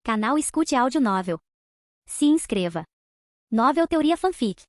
Canal Escute Áudio Novel. Se inscreva. Novel Teoria Fanfic.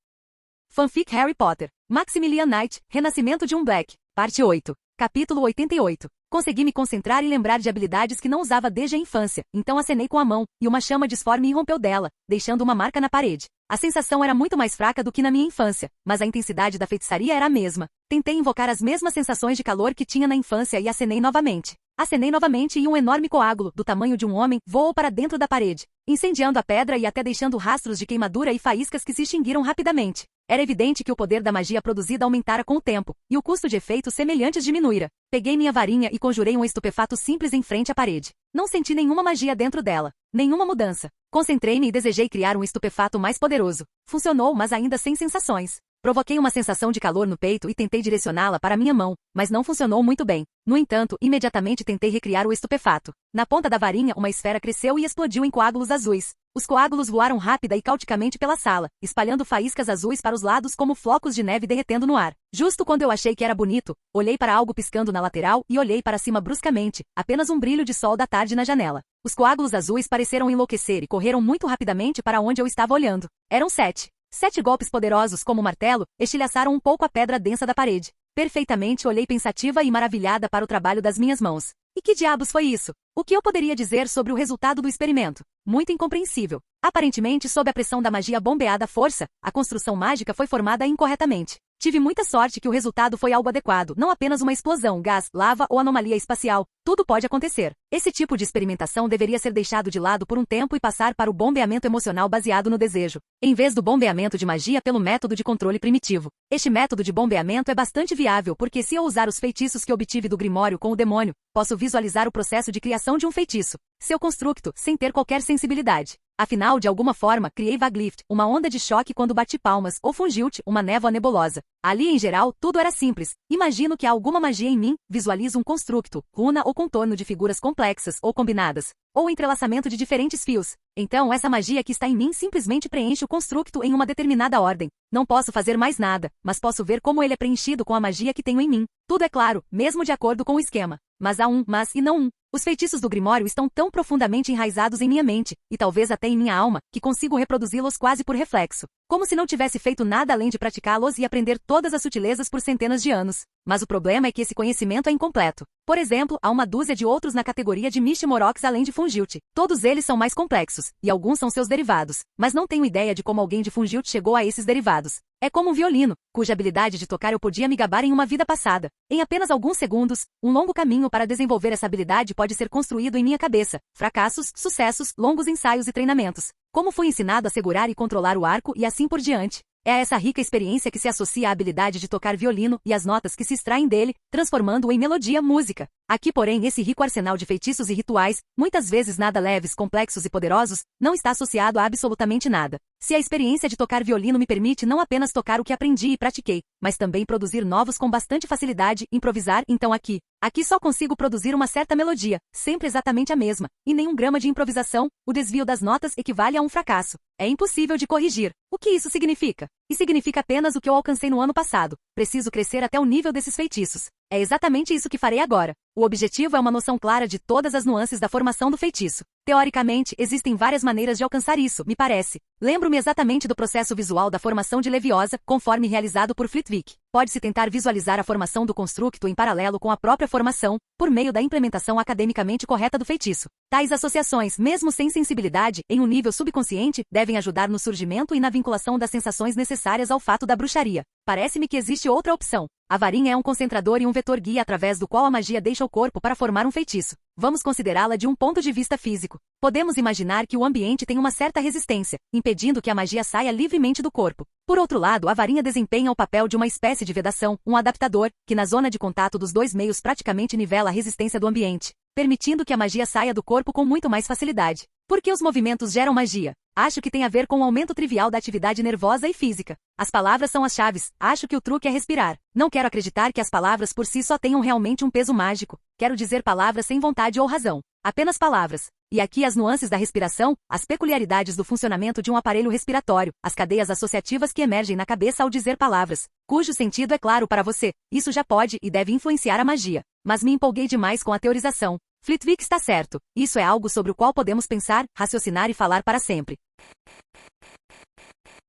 Fanfic Harry Potter, Maximilian Knight, Renascimento de um Black, Parte 8, Capítulo 88. Consegui me concentrar e lembrar de habilidades que não usava desde a infância, então acenei com a mão, e uma chama disforme irrompeu dela, deixando uma marca na parede. A sensação era muito mais fraca do que na minha infância, mas a intensidade da feitiçaria era a mesma. Tentei invocar as mesmas sensações de calor que tinha na infância e acenei novamente. Acenei novamente e um enorme coágulo, do tamanho de um homem, voou para dentro da parede, incendiando a pedra e até deixando rastros de queimadura e faíscas que se extinguiram rapidamente. Era evidente que o poder da magia produzida aumentara com o tempo, e o custo de efeitos semelhantes diminuíra. Peguei minha varinha e conjurei um estupefato simples em frente à parede. Não senti nenhuma magia dentro dela, nenhuma mudança. Concentrei-me e desejei criar um estupefato mais poderoso. Funcionou, mas ainda sem sensações. Provoquei uma sensação de calor no peito e tentei direcioná-la para minha mão, mas não funcionou muito bem. No entanto, imediatamente tentei recriar o estupefato. Na ponta da varinha, uma esfera cresceu e explodiu em coágulos azuis. Os coágulos voaram rápida e cauticamente pela sala, espalhando faíscas azuis para os lados como flocos de neve derretendo no ar. Justo quando eu achei que era bonito, olhei para algo piscando na lateral e olhei para cima bruscamente, apenas um brilho de sol da tarde na janela. Os coágulos azuis pareceram enlouquecer e correram muito rapidamente para onde eu estava olhando. Eram 7. 7 golpes poderosos como um martelo, estilhaçaram um pouco a pedra densa da parede. Perfeitamente olhei pensativa e maravilhada para o trabalho das minhas mãos. E que diabos foi isso? O que eu poderia dizer sobre o resultado do experimento? Muito incompreensível. Aparentemente, sob a pressão da magia bombeada à força, a construção mágica foi formada incorretamente. Tive muita sorte que o resultado foi algo adequado, não apenas uma explosão, gás, lava ou anomalia espacial. Tudo pode acontecer. Esse tipo de experimentação deveria ser deixado de lado por um tempo e passar para o bombeamento emocional baseado no desejo, em vez do bombeamento de magia pelo método de controle primitivo. Este método de bombeamento é bastante viável porque se eu usar os feitiços que obtive do Grimório com o demônio, posso visualizar o processo de criação de um feitiço, seu constructo, sem ter qualquer sensibilidade. Afinal, de alguma forma, criei Vaglift, uma onda de choque quando bati palmas, ou Fungilt, uma névoa nebulosa. Ali, em geral, tudo era simples. Imagino que há alguma magia em mim, visualizo um constructo, runa ou contorno de figuras complexas ou combinadas, ou entrelaçamento de diferentes fios. Então, essa magia que está em mim simplesmente preenche o constructo em uma determinada ordem. Não posso fazer mais nada, mas posso ver como ele é preenchido com a magia que tenho em mim. Tudo é claro, mesmo de acordo com o esquema. Mas há um mas e não um. Os feitiços do Grimório estão tão profundamente enraizados em minha mente, e talvez até em minha alma, que consigo reproduzi-los quase por reflexo. Como se não tivesse feito nada além de praticá-los e aprender todas as sutilezas por centenas de anos. Mas o problema é que esse conhecimento é incompleto. Por exemplo, há uma dúzia de outros na categoria de Mishimorox além de Fungilt. Todos eles são mais complexos, e alguns são seus derivados, mas não tenho ideia de como alguém de Fungilt chegou a esses derivados. É como um violino, cuja habilidade de tocar eu podia me gabar em uma vida passada. Em apenas alguns segundos, um longo caminho para desenvolver essa habilidade pode ser construído em minha cabeça. Fracassos, sucessos, longos ensaios e treinamentos. Como fui ensinado a segurar e controlar o arco e assim por diante. É a essa rica experiência que se associa a habilidade de tocar violino e as notas que se extraem dele, transformando-o em melodia, música. Aqui, porém, esse rico arsenal de feitiços e rituais, muitas vezes nada leves, complexos e poderosos, não está associado a absolutamente nada. Se a experiência de tocar violino me permite não apenas tocar o que aprendi e pratiquei, mas também produzir novos com bastante facilidade, improvisar, então aqui só consigo produzir uma certa melodia, sempre exatamente a mesma, e nenhum grama de improvisação, o desvio das notas equivale a um fracasso. É impossível de corrigir. O que isso significa? E significa apenas o que eu alcancei no ano passado. Preciso crescer até o nível desses feitiços. É exatamente isso que farei agora. O objetivo é uma noção clara de todas as nuances da formação do feitiço. Teoricamente, existem várias maneiras de alcançar isso, me parece. Lembro-me exatamente do processo visual da formação de Leviosa, conforme realizado por Flitwick. Pode-se tentar visualizar a formação do constructo em paralelo com a própria formação, por meio da implementação academicamente correta do feitiço. Tais associações, mesmo sem sensibilidade, em um nível subconsciente, devem ajudar no surgimento e na vinculação das sensações necessárias ao fato da bruxaria. Parece-me que existe outra opção. A varinha é um concentrador e um vetor guia através do qual a magia deixa o corpo para formar um feitiço. Vamos considerá-la de um ponto de vista físico. Podemos imaginar que o ambiente tem uma certa resistência, impedindo que a magia saia livremente do corpo. Por outro lado, a varinha desempenha o papel de uma espécie de vedação, um adaptador, que na zona de contato dos dois meios praticamente nivela a resistência do ambiente, permitindo que a magia saia do corpo com muito mais facilidade. Por que os movimentos geram magia? Acho que tem a ver com o aumento trivial da atividade nervosa e física. As palavras são as chaves. Acho que o truque é respirar. Não quero acreditar que as palavras por si só tenham realmente um peso mágico. Quero dizer palavras sem vontade ou razão. Apenas palavras. E aqui as nuances da respiração, as peculiaridades do funcionamento de um aparelho respiratório, as cadeias associativas que emergem na cabeça ao dizer palavras, cujo sentido é claro para você. Isso já pode e deve influenciar a magia. Mas me empolguei demais com a teorização. Flitwick está certo. Isso é algo sobre o qual podemos pensar, raciocinar e falar para sempre.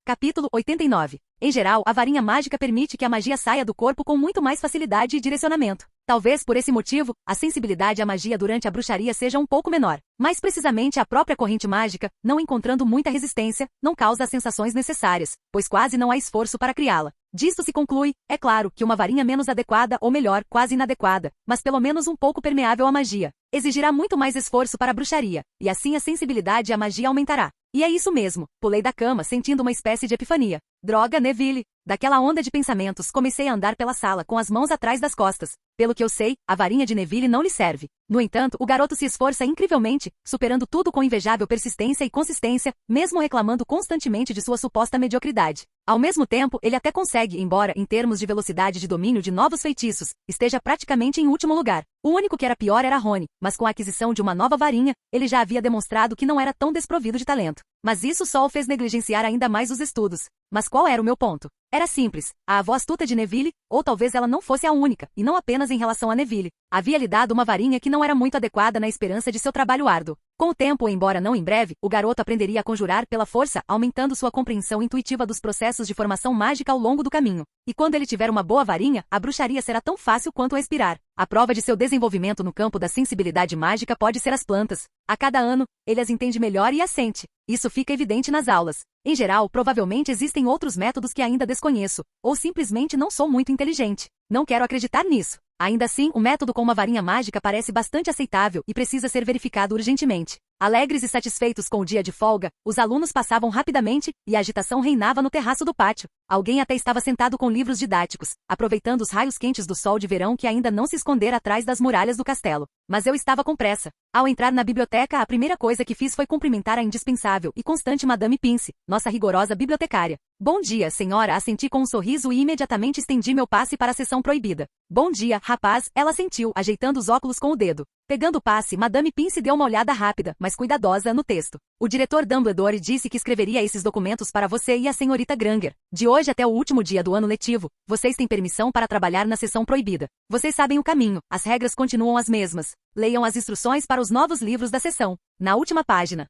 Capítulo 89. Em geral, a varinha mágica permite que a magia saia do corpo com muito mais facilidade e direcionamento. Talvez por esse motivo, a sensibilidade à magia durante a bruxaria seja um pouco menor. Mais precisamente, a própria corrente mágica, não encontrando muita resistência, não causa as sensações necessárias, pois quase não há esforço para criá-la. Disto se conclui, é claro, que uma varinha menos adequada ou melhor, quase inadequada, mas pelo menos um pouco permeável à magia, exigirá muito mais esforço para a bruxaria, e assim a sensibilidade à magia aumentará. E é isso mesmo, pulei da cama sentindo uma espécie de epifania. Droga, Neville! Daquela onda de pensamentos, comecei a andar pela sala com as mãos atrás das costas. Pelo que eu sei, a varinha de Neville não lhe serve. No entanto, o garoto se esforça incrivelmente, superando tudo com invejável persistência e consistência, mesmo reclamando constantemente de sua suposta mediocridade. Ao mesmo tempo, ele até consegue, embora, em termos de velocidade de domínio de novos feitiços, esteja praticamente em último lugar. O único que era pior era Rony, mas com a aquisição de uma nova varinha, ele já havia demonstrado que não era tão desprovido de talento. Mas isso só o fez negligenciar ainda mais os estudos. Mas qual era o meu ponto? Era simples, a avó astuta de Neville, ou talvez ela não fosse a única, e não apenas em relação a Neville, havia lhe dado uma varinha que não era muito adequada na esperança de seu trabalho árduo. Com o tempo, embora não em breve, o garoto aprenderia a conjurar pela força, aumentando sua compreensão intuitiva dos processos de formação mágica ao longo do caminho. E quando ele tiver uma boa varinha, a bruxaria será tão fácil quanto respirar. A prova de seu desenvolvimento no campo da sensibilidade mágica pode ser as plantas. A cada ano, ele as entende melhor e as sente. Isso fica evidente nas aulas. Em geral, provavelmente existem outros métodos que ainda desconheço, ou simplesmente não sou muito inteligente. Não quero acreditar nisso. Ainda assim, o método com uma varinha mágica parece bastante aceitável e precisa ser verificado urgentemente. Alegres e satisfeitos com o dia de folga, os alunos passavam rapidamente e a agitação reinava no terraço do pátio. Alguém até estava sentado com livros didáticos, aproveitando os raios quentes do sol de verão que ainda não se escondera atrás das muralhas do castelo. Mas eu estava com pressa. Ao entrar na biblioteca, a primeira coisa que fiz foi cumprimentar a indispensável e constante Madame Pince, nossa rigorosa bibliotecária. Bom dia, senhora, assenti com um sorriso e imediatamente estendi meu passe para a sessão proibida. Bom dia, rapaz, ela assentiu, ajeitando os óculos com o dedo. Pegando o passe, Madame Pince deu uma olhada rápida, mas cuidadosa, no texto. O diretor Dumbledore disse que escreveria esses documentos para você e a senhorita Granger. De hoje até o último dia do ano letivo, vocês têm permissão para trabalhar na sessão proibida. Vocês sabem o caminho, as regras continuam as mesmas. Leiam as instruções para os novos livros da sessão. Na última página.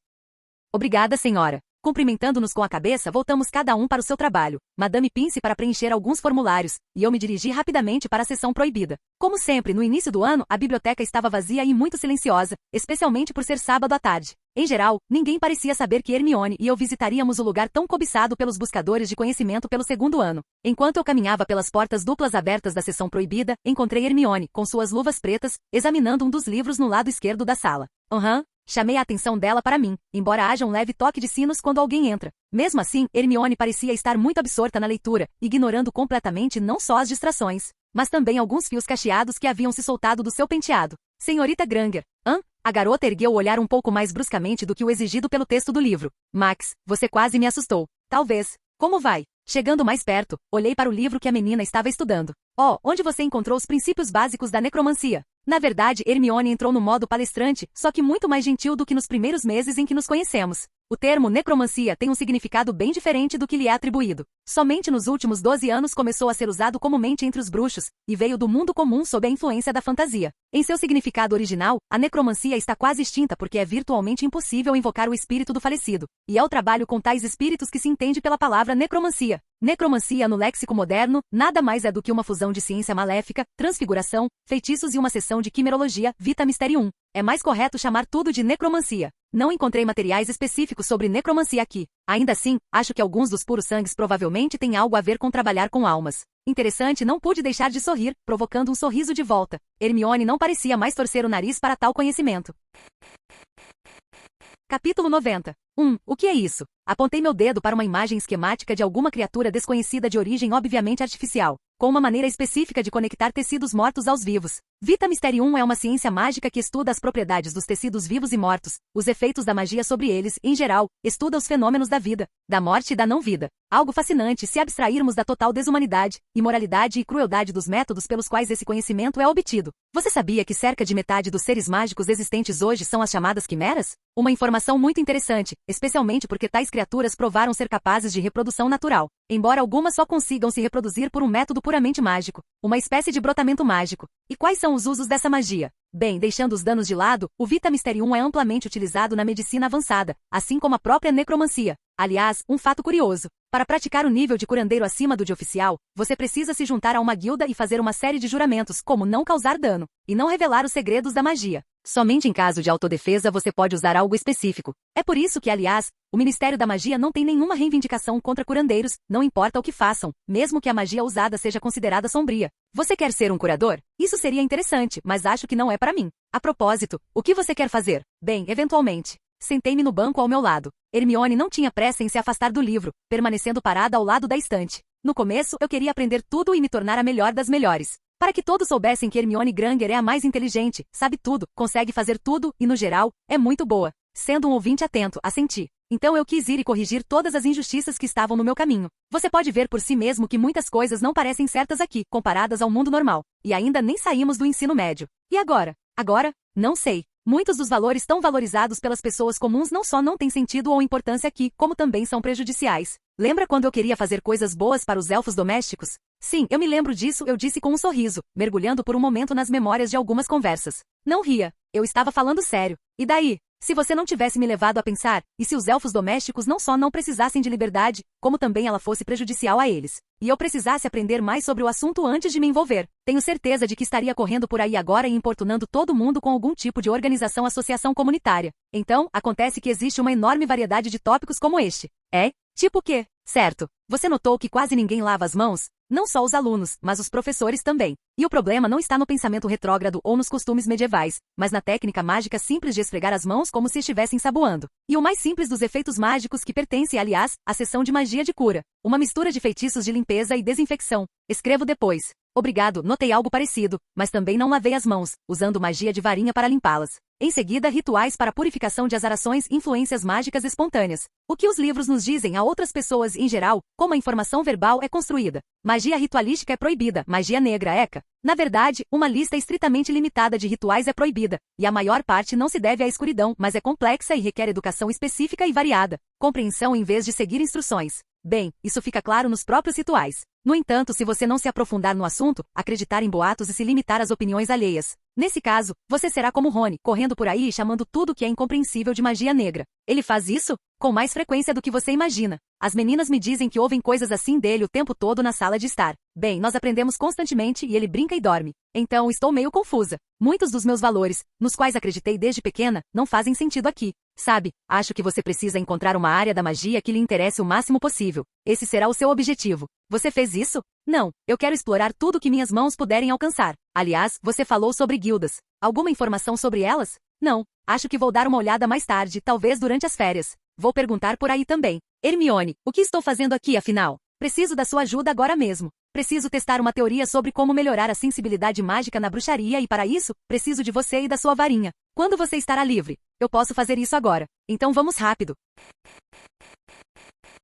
Obrigada, senhora. Cumprimentando-nos com a cabeça, voltamos cada um para o seu trabalho. Madame Pince para preencher alguns formulários, e eu me dirigi rapidamente para a sessão proibida. Como sempre, no início do ano, a biblioteca estava vazia e muito silenciosa, especialmente por ser sábado à tarde. Em geral, ninguém parecia saber que Hermione e eu visitaríamos o lugar tão cobiçado pelos buscadores de conhecimento pelo segundo ano. Enquanto eu caminhava pelas portas duplas abertas da sessão proibida, encontrei Hermione, com suas luvas pretas, examinando um dos livros no lado esquerdo da sala. Chamei a atenção dela para mim, embora haja um leve toque de sinos quando alguém entra. Mesmo assim, Hermione parecia estar muito absorta na leitura, ignorando completamente não só as distrações, mas também alguns fios cacheados que haviam se soltado do seu penteado. Senhorita Granger. A garota ergueu o olhar um pouco mais bruscamente do que o exigido pelo texto do livro. Max, você quase me assustou. Talvez. Como vai? Chegando mais perto, olhei para o livro que a menina estava estudando. Onde você encontrou os princípios básicos da necromancia? Na verdade, Hermione entrou no modo palestrante, só que muito mais gentil do que nos primeiros meses em que nos conhecemos. O termo necromancia tem um significado bem diferente do que lhe é atribuído. Somente nos últimos 12 anos começou a ser usado comumente entre os bruxos, e veio do mundo comum sob a influência da fantasia. Em seu significado original, a necromancia está quase extinta porque é virtualmente impossível invocar o espírito do falecido, e é o trabalho com tais espíritos que se entende pela palavra necromancia. Necromancia no léxico moderno, nada mais é do que uma fusão de ciência maléfica, transfiguração, feitiços e uma seção de quimerologia, vita mysterium. É mais correto chamar tudo de necromancia. Não encontrei materiais específicos sobre necromancia aqui. Ainda assim, acho que alguns dos puros sangues provavelmente têm algo a ver com trabalhar com almas. Interessante, não pude deixar de sorrir, provocando um sorriso de volta. Hermione não parecia mais torcer o nariz para tal conhecimento. Capítulo 90. O que é isso? Apontei meu dedo para uma imagem esquemática de alguma criatura desconhecida de origem obviamente artificial, com uma maneira específica de conectar tecidos mortos aos vivos. Vita Mysterium é uma ciência mágica que estuda as propriedades dos tecidos vivos e mortos, os efeitos da magia sobre eles, em geral, estuda os fenômenos da vida, da morte e da não-vida. Algo fascinante se abstrairmos da total desumanidade, imoralidade e crueldade dos métodos pelos quais esse conhecimento é obtido. Você sabia que cerca de metade dos seres mágicos existentes hoje são as chamadas quimeras? Uma informação muito interessante, especialmente porque tais grandes criaturas provaram ser capazes de reprodução natural, embora algumas só consigam se reproduzir por um método puramente mágico, uma espécie de brotamento mágico. E quais são os usos dessa magia? Bem, deixando os danos de lado, o Vita Mysterium é amplamente utilizado na medicina avançada, assim como a própria necromancia. Aliás, um fato curioso. Para praticar o nível de curandeiro acima do de oficial, você precisa se juntar a uma guilda e fazer uma série de juramentos, como não causar dano, e não revelar os segredos da magia. Somente em caso de autodefesa você pode usar algo específico. É por isso que, aliás, o Ministério da Magia não tem nenhuma reivindicação contra curandeiros, não importa o que façam, mesmo que a magia usada seja considerada sombria. Você quer ser um curador? Isso seria interessante, mas acho que não é para mim. A propósito, o que você quer fazer? Bem, eventualmente. Sentei-me no banco ao meu lado. Hermione não tinha pressa em se afastar do livro, permanecendo parada ao lado da estante. No começo, eu queria aprender tudo e me tornar a melhor das melhores. Para que todos soubessem que Hermione Granger é a mais inteligente, sabe tudo, consegue fazer tudo e, no geral, é muito boa. Sendo um ouvinte atento, assenti. Então eu quis ir e corrigir todas as injustiças que estavam no meu caminho. Você pode ver por si mesmo que muitas coisas não parecem certas aqui, comparadas ao mundo normal. E ainda nem saímos do ensino médio. E agora? Agora? Não sei. Muitos dos valores tão valorizados pelas pessoas comuns não só não têm sentido ou importância aqui, como também são prejudiciais. Lembra quando eu queria fazer coisas boas para os elfos domésticos? Sim, eu me lembro disso, eu disse com um sorriso, mergulhando por um momento nas memórias de algumas conversas. Não ria, eu estava falando sério. E daí? Se você não tivesse me levado a pensar, e se os elfos domésticos não só não precisassem de liberdade, como também ela fosse prejudicial a eles, e eu precisasse aprender mais sobre o assunto antes de me envolver, tenho certeza de que estaria correndo por aí agora e importunando todo mundo com algum tipo de associação comunitária. Então, acontece que existe uma enorme variedade de tópicos como este. É? Tipo o quê? Certo. Você notou que quase ninguém lava as mãos? Não só os alunos, mas os professores também. E o problema não está no pensamento retrógrado ou nos costumes medievais, mas na técnica mágica simples de esfregar as mãos como se estivessem saboando. E o mais simples dos efeitos mágicos que pertence, aliás, à seção de magia de cura. Uma mistura de feitiços de limpeza e desinfecção. Escrevo depois. Obrigado, notei algo parecido, mas também não lavei as mãos, usando magia de varinha para limpá-las. Em seguida, rituais para purificação de azarações, influências mágicas espontâneas. O que os livros nos dizem a outras pessoas em geral, como a informação verbal é construída. Magia ritualística é proibida, magia negra eca. Na verdade, uma lista estritamente limitada de rituais é proibida, e a maior parte não se deve à escuridão, mas é complexa e requer educação específica e variada. Compreensão em vez de seguir instruções. Bem, isso fica claro nos próprios rituais. No entanto, se você não se aprofundar no assunto, acreditar em boatos e se limitar às opiniões alheias, nesse caso, você será como Rony, correndo por aí e chamando tudo que é incompreensível de magia negra. Ele faz isso? Com mais frequência do que você imagina. As meninas me dizem que ouvem coisas assim dele o tempo todo na sala de estar. Bem, nós aprendemos constantemente e ele brinca e dorme. Então estou meio confusa. Muitos dos meus valores, nos quais acreditei desde pequena, não fazem sentido aqui. Sabe, acho que você precisa encontrar uma área da magia que lhe interesse o máximo possível. Esse será o seu objetivo. Você fez isso? Não, eu quero explorar tudo que minhas mãos puderem alcançar. Aliás, você falou sobre guildas. Alguma informação sobre elas? Não, acho que vou dar uma olhada mais tarde, talvez durante as férias. Vou perguntar por aí também. Hermione, o que estou fazendo aqui afinal? Preciso da sua ajuda agora mesmo. Preciso testar uma teoria sobre como melhorar a sensibilidade mágica na bruxaria e para isso, preciso de você e da sua varinha. Quando você estará livre? Eu posso fazer isso agora. Então vamos rápido.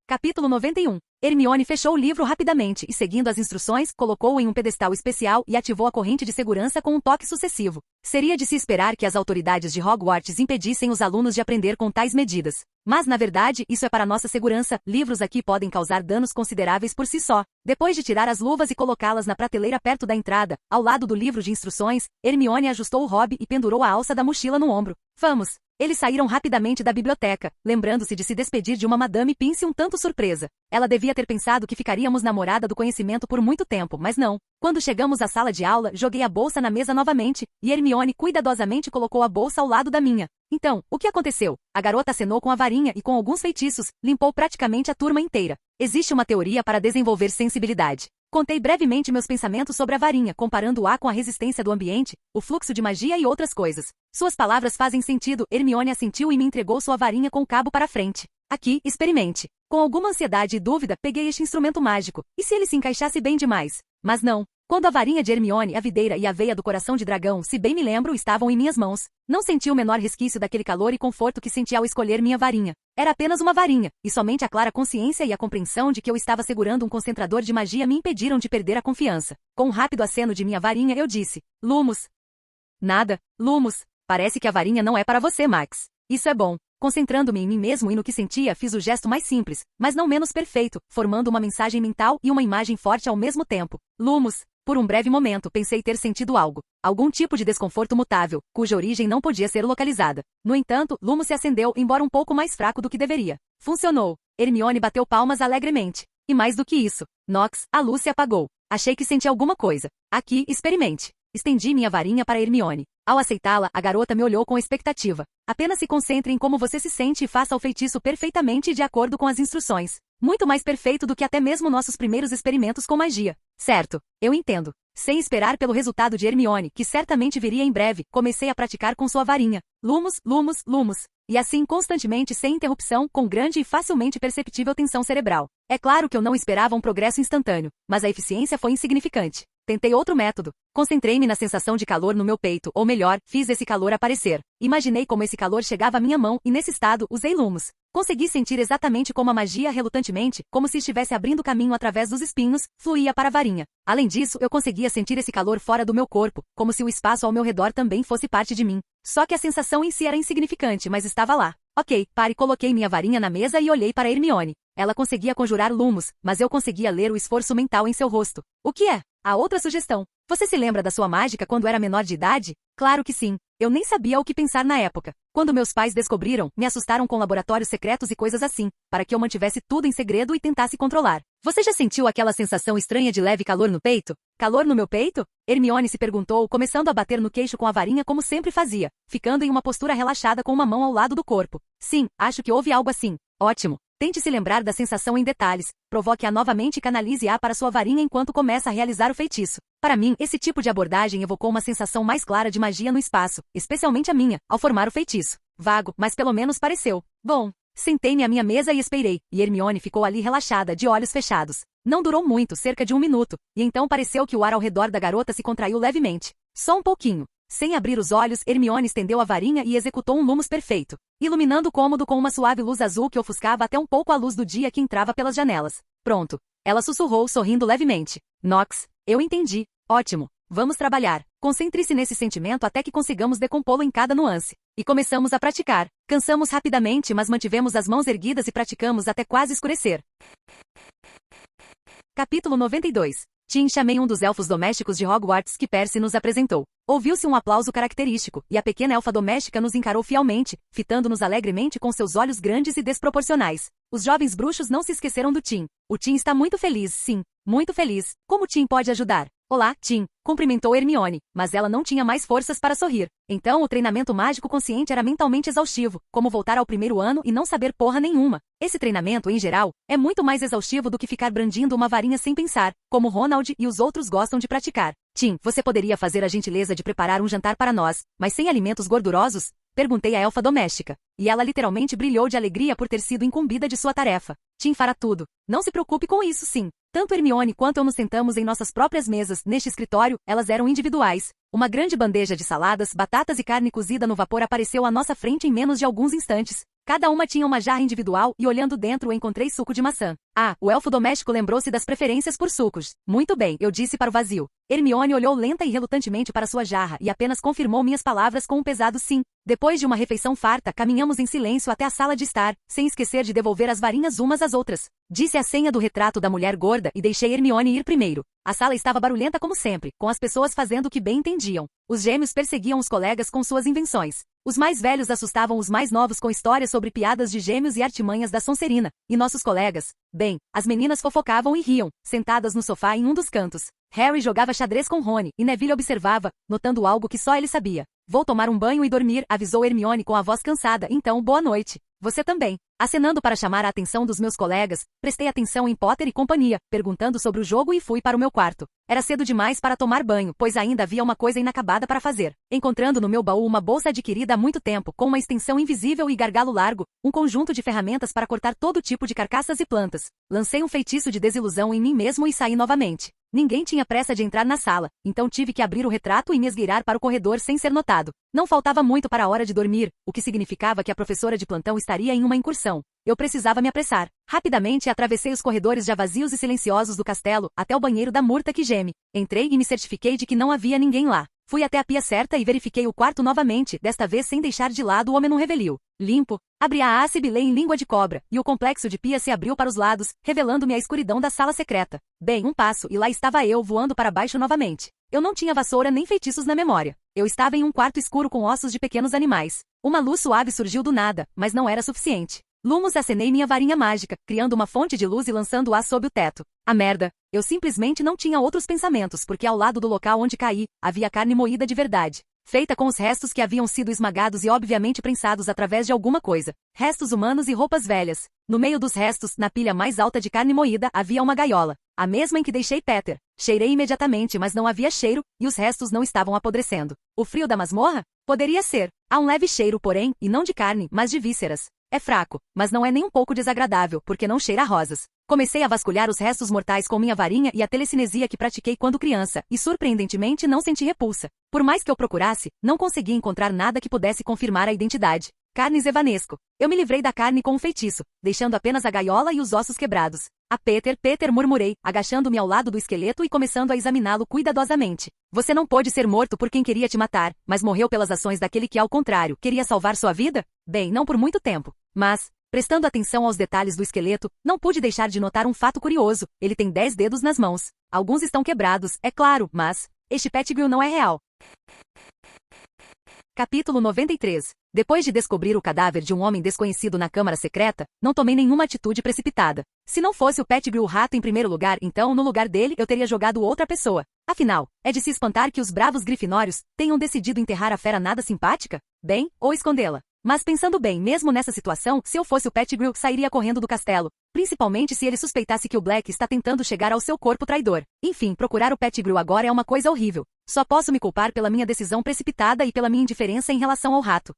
Capítulo 91. Hermione fechou o livro rapidamente e, seguindo as instruções, colocou-o em um pedestal especial e ativou a corrente de segurança com um toque sucessivo. Seria de se esperar que as autoridades de Hogwarts impedissem os alunos de aprender com tais medidas. Mas, na verdade, isso é para nossa segurança. Livros aqui podem causar danos consideráveis por si só. Depois de tirar as luvas e colocá-las na prateleira perto da entrada, ao lado do livro de instruções, Hermione ajustou o hobby e pendurou a alça da mochila no ombro. Vamos! Eles saíram rapidamente da biblioteca, lembrando-se de se despedir de uma Madame Pince um tanto surpresa. Ela devia ter pensado que ficaríamos namorada do conhecimento por muito tempo, mas não. Quando chegamos à sala de aula, joguei a bolsa na mesa novamente, e Hermione cuidadosamente colocou a bolsa ao lado da minha. Então, o que aconteceu? A garota acenou com a varinha e com alguns feitiços, limpou praticamente a turma inteira. Existe uma teoria para desenvolver sensibilidade. Contei brevemente meus pensamentos sobre a varinha, comparando-a com a resistência do ambiente, o fluxo de magia e outras coisas. Suas palavras fazem sentido. Hermione assentiu e me entregou sua varinha com o cabo para frente. Aqui, experimente. Com alguma ansiedade e dúvida, peguei este instrumento mágico. E se ele se encaixasse bem demais? Mas não. Quando a varinha de Hermione, a videira e a veia do coração de dragão, se bem me lembro, estavam em minhas mãos, não senti o menor resquício daquele calor e conforto que senti ao escolher minha varinha. Era apenas uma varinha, e somente a clara consciência e a compreensão de que eu estava segurando um concentrador de magia me impediram de perder a confiança. Com um rápido aceno de minha varinha, eu disse: Lumos. Nada, Lumos. Parece que a varinha não é para você, Max. Isso é bom. Concentrando-me em mim mesmo e no que sentia, fiz o gesto mais simples, mas não menos perfeito, formando uma mensagem mental e uma imagem forte ao mesmo tempo. Lumos. Por um breve momento pensei ter sentido algo. Algum tipo de desconforto mutável, cuja origem não podia ser localizada. No entanto, Lumos se acendeu, embora um pouco mais fraco do que deveria. Funcionou. Hermione bateu palmas alegremente. E mais do que isso, Nox, a luz se apagou. Achei que senti alguma coisa. Aqui, experimente. Estendi minha varinha para Hermione. Ao aceitá-la, a garota me olhou com expectativa. Apenas se concentre em como você se sente e faça o feitiço perfeitamente de acordo com as instruções. Muito mais perfeito do que até mesmo nossos primeiros experimentos com magia. Certo, eu entendo. Sem esperar pelo resultado de Hermione, que certamente viria em breve, comecei a praticar com sua varinha. Lumos, lumos, lumos. E assim constantemente sem interrupção, com grande e facilmente perceptível tensão cerebral. É claro que eu não esperava um progresso instantâneo, mas a eficiência foi insignificante. Tentei outro método. Concentrei-me na sensação de calor no meu peito, ou melhor, fiz esse calor aparecer. Imaginei como esse calor chegava à minha mão e nesse estado, usei lumos. Consegui sentir exatamente como a magia relutantemente, como se estivesse abrindo caminho através dos espinhos, fluía para a varinha. Além disso, eu conseguia sentir esse calor fora do meu corpo, como se o espaço ao meu redor também fosse parte de mim. Só que a sensação em si era insignificante, mas estava lá. Ok, coloquei minha varinha na mesa e olhei para Hermione. Ela conseguia conjurar lumos, mas eu conseguia ler o esforço mental em seu rosto. O que é? A outra sugestão. Você se lembra da sua mágica quando era menor de idade? Claro que sim. Eu nem sabia o que pensar na época. Quando meus pais descobriram, me assustaram com laboratórios secretos e coisas assim, para que eu mantivesse tudo em segredo e tentasse controlar. Você já sentiu aquela sensação estranha de leve calor no peito? Calor no meu peito? Hermione se perguntou, começando a bater no queixo com a varinha como sempre fazia, ficando em uma postura relaxada com uma mão ao lado do corpo. Sim, acho que houve algo assim. Ótimo. Tente se lembrar da sensação em detalhes, provoque-a novamente e canalize-a para sua varinha enquanto começa a realizar o feitiço. Para mim, esse tipo de abordagem evocou uma sensação mais clara de magia no espaço, especialmente a minha, ao formar o feitiço. Vago, mas pelo menos pareceu. Bom, sentei-me à minha mesa e esperei, e Hermione ficou ali relaxada, de olhos fechados. Não durou muito, cerca de 1 minuto, e então pareceu que o ar ao redor da garota se contraiu levemente. Só um pouquinho. Sem abrir os olhos, Hermione estendeu a varinha e executou um lumos perfeito, iluminando o cômodo com uma suave luz azul que ofuscava até um pouco a luz do dia que entrava pelas janelas. Pronto. Ela sussurrou, sorrindo levemente. Nox, eu entendi. Ótimo. Vamos trabalhar. Concentre-se nesse sentimento até que consigamos decompô-lo em cada nuance. E começamos a praticar. Cansamos rapidamente, mas mantivemos as mãos erguidas e praticamos até quase escurecer. Capítulo 92. Tim, chamei um dos elfos domésticos de Hogwarts que Percy nos apresentou. Ouviu-se um aplauso característico, e a pequena elfa doméstica nos encarou fielmente, fitando-nos alegremente com seus olhos grandes e desproporcionais. Os jovens bruxos não se esqueceram do Tim. O Tim está muito feliz, sim, muito feliz. Como Tim pode ajudar? Olá, Tim, cumprimentou Hermione, mas ela não tinha mais forças para sorrir. Então o treinamento mágico consciente era mentalmente exaustivo, como voltar ao primeiro ano e não saber porra nenhuma. Esse treinamento, em geral, é muito mais exaustivo do que ficar brandindo uma varinha sem pensar, como Ronald e os outros gostam de praticar. Tim, você poderia fazer a gentileza de preparar um jantar para nós, mas sem alimentos gordurosos? Perguntei à elfa doméstica. E ela literalmente brilhou de alegria por ter sido incumbida de sua tarefa. Tim fará tudo. Não se preocupe com isso, sim. Tanto Hermione quanto eu nos sentamos em nossas próprias mesas, neste escritório, elas eram individuais. Uma grande bandeja de saladas, batatas e carne cozida no vapor apareceu à nossa frente em menos de alguns instantes. Cada uma tinha uma jarra individual e olhando dentro encontrei suco de maçã. Ah, o elfo doméstico lembrou-se das preferências por sucos. Muito bem, eu disse para o vazio. Hermione olhou lenta e relutantemente para sua jarra e apenas confirmou minhas palavras com um pesado sim. Depois de uma refeição farta, caminhamos em silêncio até a sala de estar, sem esquecer de devolver as varinhas umas às outras. Disse a senha do retrato da mulher gorda e deixei Hermione ir primeiro. A sala estava barulhenta como sempre, com as pessoas fazendo o que bem entendiam. Os gêmeos perseguiam os colegas com suas invenções. Os mais velhos assustavam os mais novos com histórias sobre piadas de gêmeos e artimanhas da Sonserina. E nossos colegas? Bem, as meninas fofocavam e riam, sentadas no sofá em um dos cantos. Harry jogava xadrez com Rony, e Neville observava, notando algo que só ele sabia. Vou tomar um banho e dormir, avisou Hermione com a voz cansada, então boa noite. Você também. Acenando para chamar a atenção dos meus colegas, prestei atenção em Potter e companhia, perguntando sobre o jogo e fui para o meu quarto. Era cedo demais para tomar banho, pois ainda havia uma coisa inacabada para fazer. Encontrando no meu baú uma bolsa adquirida há muito tempo, com uma extensão invisível e gargalo largo, um conjunto de ferramentas para cortar todo tipo de carcaças e plantas. Lancei um feitiço de desilusão em mim mesmo e saí novamente. Ninguém tinha pressa de entrar na sala, então tive que abrir o retrato e me esgueirar para o corredor sem ser notado. Não faltava muito para a hora de dormir, o que significava que a professora de plantão estaria em uma incursão. Eu precisava me apressar. Rapidamente atravessei os corredores já vazios e silenciosos do castelo, até o banheiro da Murta que geme. Entrei e me certifiquei de que não havia ninguém lá. Fui até a pia certa e verifiquei o quarto novamente, desta vez sem deixar de lado o menu revelia. Limpo. Abri a haste e bilhei em língua de cobra, e o complexo de pia se abriu para os lados, revelando-me a escuridão da sala secreta. Bem, um passo, e lá estava eu voando para baixo novamente. Eu não tinha vassoura nem feitiços na memória. Eu estava em um quarto escuro com ossos de pequenos animais. Uma luz suave surgiu do nada, mas não era suficiente. Lumos, acenei minha varinha mágica, criando uma fonte de luz e lançando-a sob o teto. A merda! Eu simplesmente não tinha outros pensamentos porque ao lado do local onde caí, havia carne moída de verdade. Feita com os restos que haviam sido esmagados e obviamente prensados através de alguma coisa. Restos humanos e roupas velhas. No meio dos restos, na pilha mais alta de carne moída, havia uma gaiola. A mesma em que deixei Peter. Cheirei imediatamente, mas não havia cheiro, e os restos não estavam apodrecendo. O frio da masmorra? Poderia ser. Há um leve cheiro, porém, e não de carne, mas de vísceras. É fraco, mas não é nem um pouco desagradável, porque não cheira a rosas. Comecei a vasculhar os restos mortais com minha varinha e a telecinesia que pratiquei quando criança, e surpreendentemente não senti repulsa. Por mais que eu procurasse, não consegui encontrar nada que pudesse confirmar a identidade. Carnes evanesco. Eu me livrei da carne com um feitiço, deixando apenas a gaiola e os ossos quebrados. A Peter, murmurei, agachando-me ao lado do esqueleto e começando a examiná-lo cuidadosamente. Você não pôde ser morto por quem queria te matar, mas morreu pelas ações daquele que, ao contrário, queria salvar sua vida? Bem, não por muito tempo. Mas, prestando atenção aos detalhes do esqueleto, não pude deixar de notar um fato curioso. Ele tem 10 dedos nas mãos. Alguns estão quebrados, é claro, mas este Pettigrew não é real. Capítulo 93. Depois de descobrir o cadáver de um homem desconhecido na câmara secreta, não tomei nenhuma atitude precipitada. Se não fosse o Pettigrew o rato em primeiro lugar, então no lugar dele eu teria jogado outra pessoa. Afinal, é de se espantar que os bravos grifinórios tenham decidido enterrar a fera nada simpática? Bem, ou escondê-la. Mas pensando bem, mesmo nessa situação, se eu fosse o Pettigrew, sairia correndo do castelo. Principalmente se ele suspeitasse que o Black está tentando chegar ao seu corpo traidor. Enfim, procurar o Pettigrew agora é uma coisa horrível. Só posso me culpar pela minha decisão precipitada e pela minha indiferença em relação ao rato.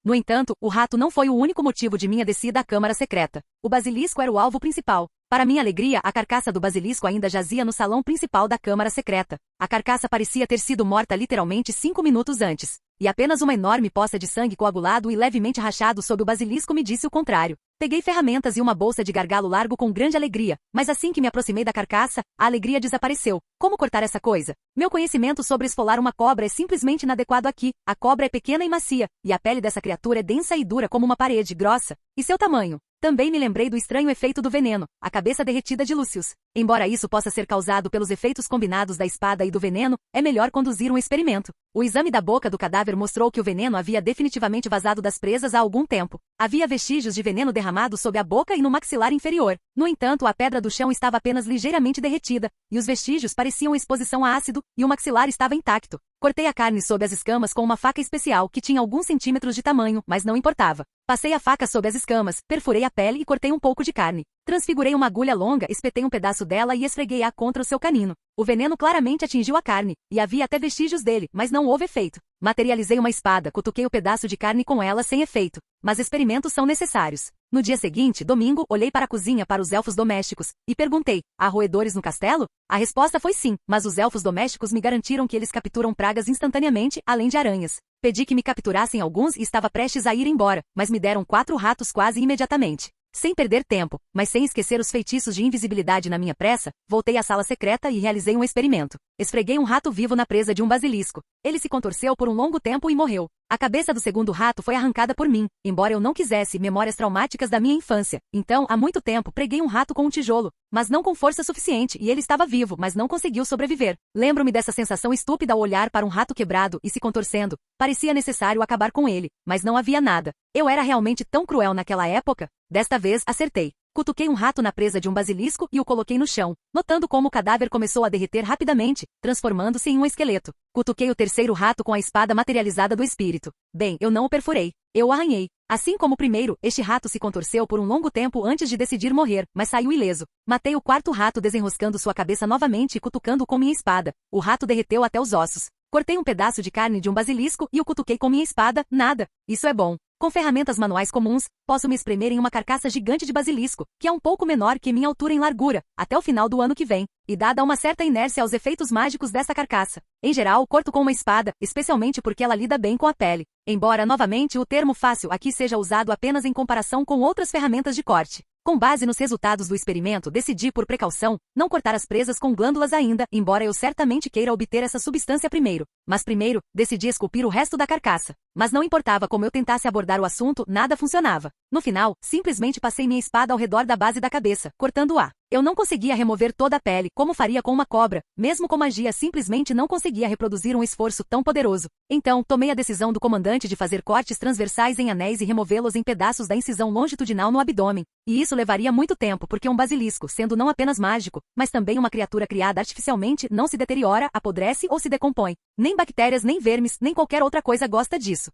No entanto, o rato não foi o único motivo de minha descida à câmara secreta. O basilisco era o alvo principal. Para minha alegria, a carcaça do basilisco ainda jazia no salão principal da câmara secreta. A carcaça parecia ter sido morta literalmente 5 minutos antes. E apenas uma enorme poça de sangue coagulado e levemente rachado sob o basilisco me disse o contrário. Peguei ferramentas e uma bolsa de gargalo largo com grande alegria, mas assim que me aproximei da carcaça, a alegria desapareceu. Como cortar essa coisa? Meu conhecimento sobre esfolar uma cobra é simplesmente inadequado aqui. A cobra é pequena e macia, e a pele dessa criatura é densa e dura como uma parede grossa. E seu tamanho? Também me lembrei do estranho efeito do veneno, a cabeça derretida de Lucius. Embora isso possa ser causado pelos efeitos combinados da espada e do veneno, é melhor conduzir um experimento. O exame da boca do cadáver mostrou que o veneno havia definitivamente vazado das presas há algum tempo. Havia vestígios de veneno derramado sob a boca e no maxilar inferior. No entanto, a pedra do chão estava apenas ligeiramente derretida, e os vestígios pareciam exposição a ácido, e o maxilar estava intacto. Cortei a carne sob as escamas com uma faca especial que tinha alguns centímetros de tamanho, mas não importava. Passei a faca sob as escamas, perfurei a pele e cortei um pouco de carne. Transfigurei uma agulha longa, espetei um pedaço dela e esfreguei-a contra o seu canino. O veneno claramente atingiu a carne, e havia até vestígios dele, mas não houve efeito. Materializei uma espada, cutuquei o pedaço de carne com ela sem efeito. Mas experimentos são necessários. No dia seguinte, domingo, olhei para a cozinha para os elfos domésticos, e perguntei, há roedores no castelo? A resposta foi sim, mas os elfos domésticos me garantiram que eles capturam pragas instantaneamente, além de aranhas. Pedi que me capturassem alguns e estava prestes a ir embora, mas me deram 4 ratos quase imediatamente. Sem perder tempo, mas sem esquecer os feitiços de invisibilidade na minha pressa, voltei à sala secreta e realizei um experimento. Esfreguei um rato vivo na presa de um basilisco. Ele se contorceu por um longo tempo e morreu. A cabeça do segundo rato foi arrancada por mim, embora eu não quisesse memórias traumáticas da minha infância. Então, há muito tempo, preguei um rato com um tijolo, mas não com força suficiente, e ele estava vivo, mas não conseguiu sobreviver. Lembro-me dessa sensação estúpida ao olhar para um rato quebrado e se contorcendo. Parecia necessário acabar com ele, mas não havia nada. Eu era realmente tão cruel naquela época? Desta vez, acertei. Cutuquei um rato na presa de um basilisco e o coloquei no chão, notando como o cadáver começou a derreter rapidamente, transformando-se em um esqueleto. Cutuquei o terceiro rato com a espada materializada do espírito. Bem, eu não o perfurei. Eu o arranhei. Assim como o primeiro, este rato se contorceu por um longo tempo antes de decidir morrer, mas saiu ileso. Matei o quarto rato desenroscando sua cabeça novamente e cutucando com minha espada. O rato derreteu até os ossos. Cortei um pedaço de carne de um basilisco e o cutuquei com minha espada. Nada. Isso é bom. Com ferramentas manuais comuns, posso me espremer em uma carcaça gigante de basilisco, que é um pouco menor que minha altura em largura, até o final do ano que vem, e dada uma certa inércia aos efeitos mágicos dessa carcaça. Em geral, corto com uma espada, especialmente porque ela lida bem com a pele. Embora, novamente, o termo fácil aqui seja usado apenas em comparação com outras ferramentas de corte. Com base nos resultados do experimento, decidi, por precaução, não cortar as presas com glândulas ainda, embora eu certamente queira obter essa substância primeiro. Mas primeiro, decidi esculpir o resto da carcaça. Mas não importava como eu tentasse abordar o assunto, nada funcionava. No final, simplesmente passei minha espada ao redor da base da cabeça, cortando-a. Eu não conseguia remover toda a pele, como faria com uma cobra, mesmo com magia simplesmente não conseguia reproduzir um esforço tão poderoso. Então, tomei a decisão do comandante de fazer cortes transversais em anéis e removê-los em pedaços da incisão longitudinal no abdômen. E isso levaria muito tempo porque um basilisco, sendo não apenas mágico, mas também uma criatura criada artificialmente, não se deteriora, apodrece ou se decompõe. Nem bactérias, nem vermes, nem qualquer outra coisa gosta disso.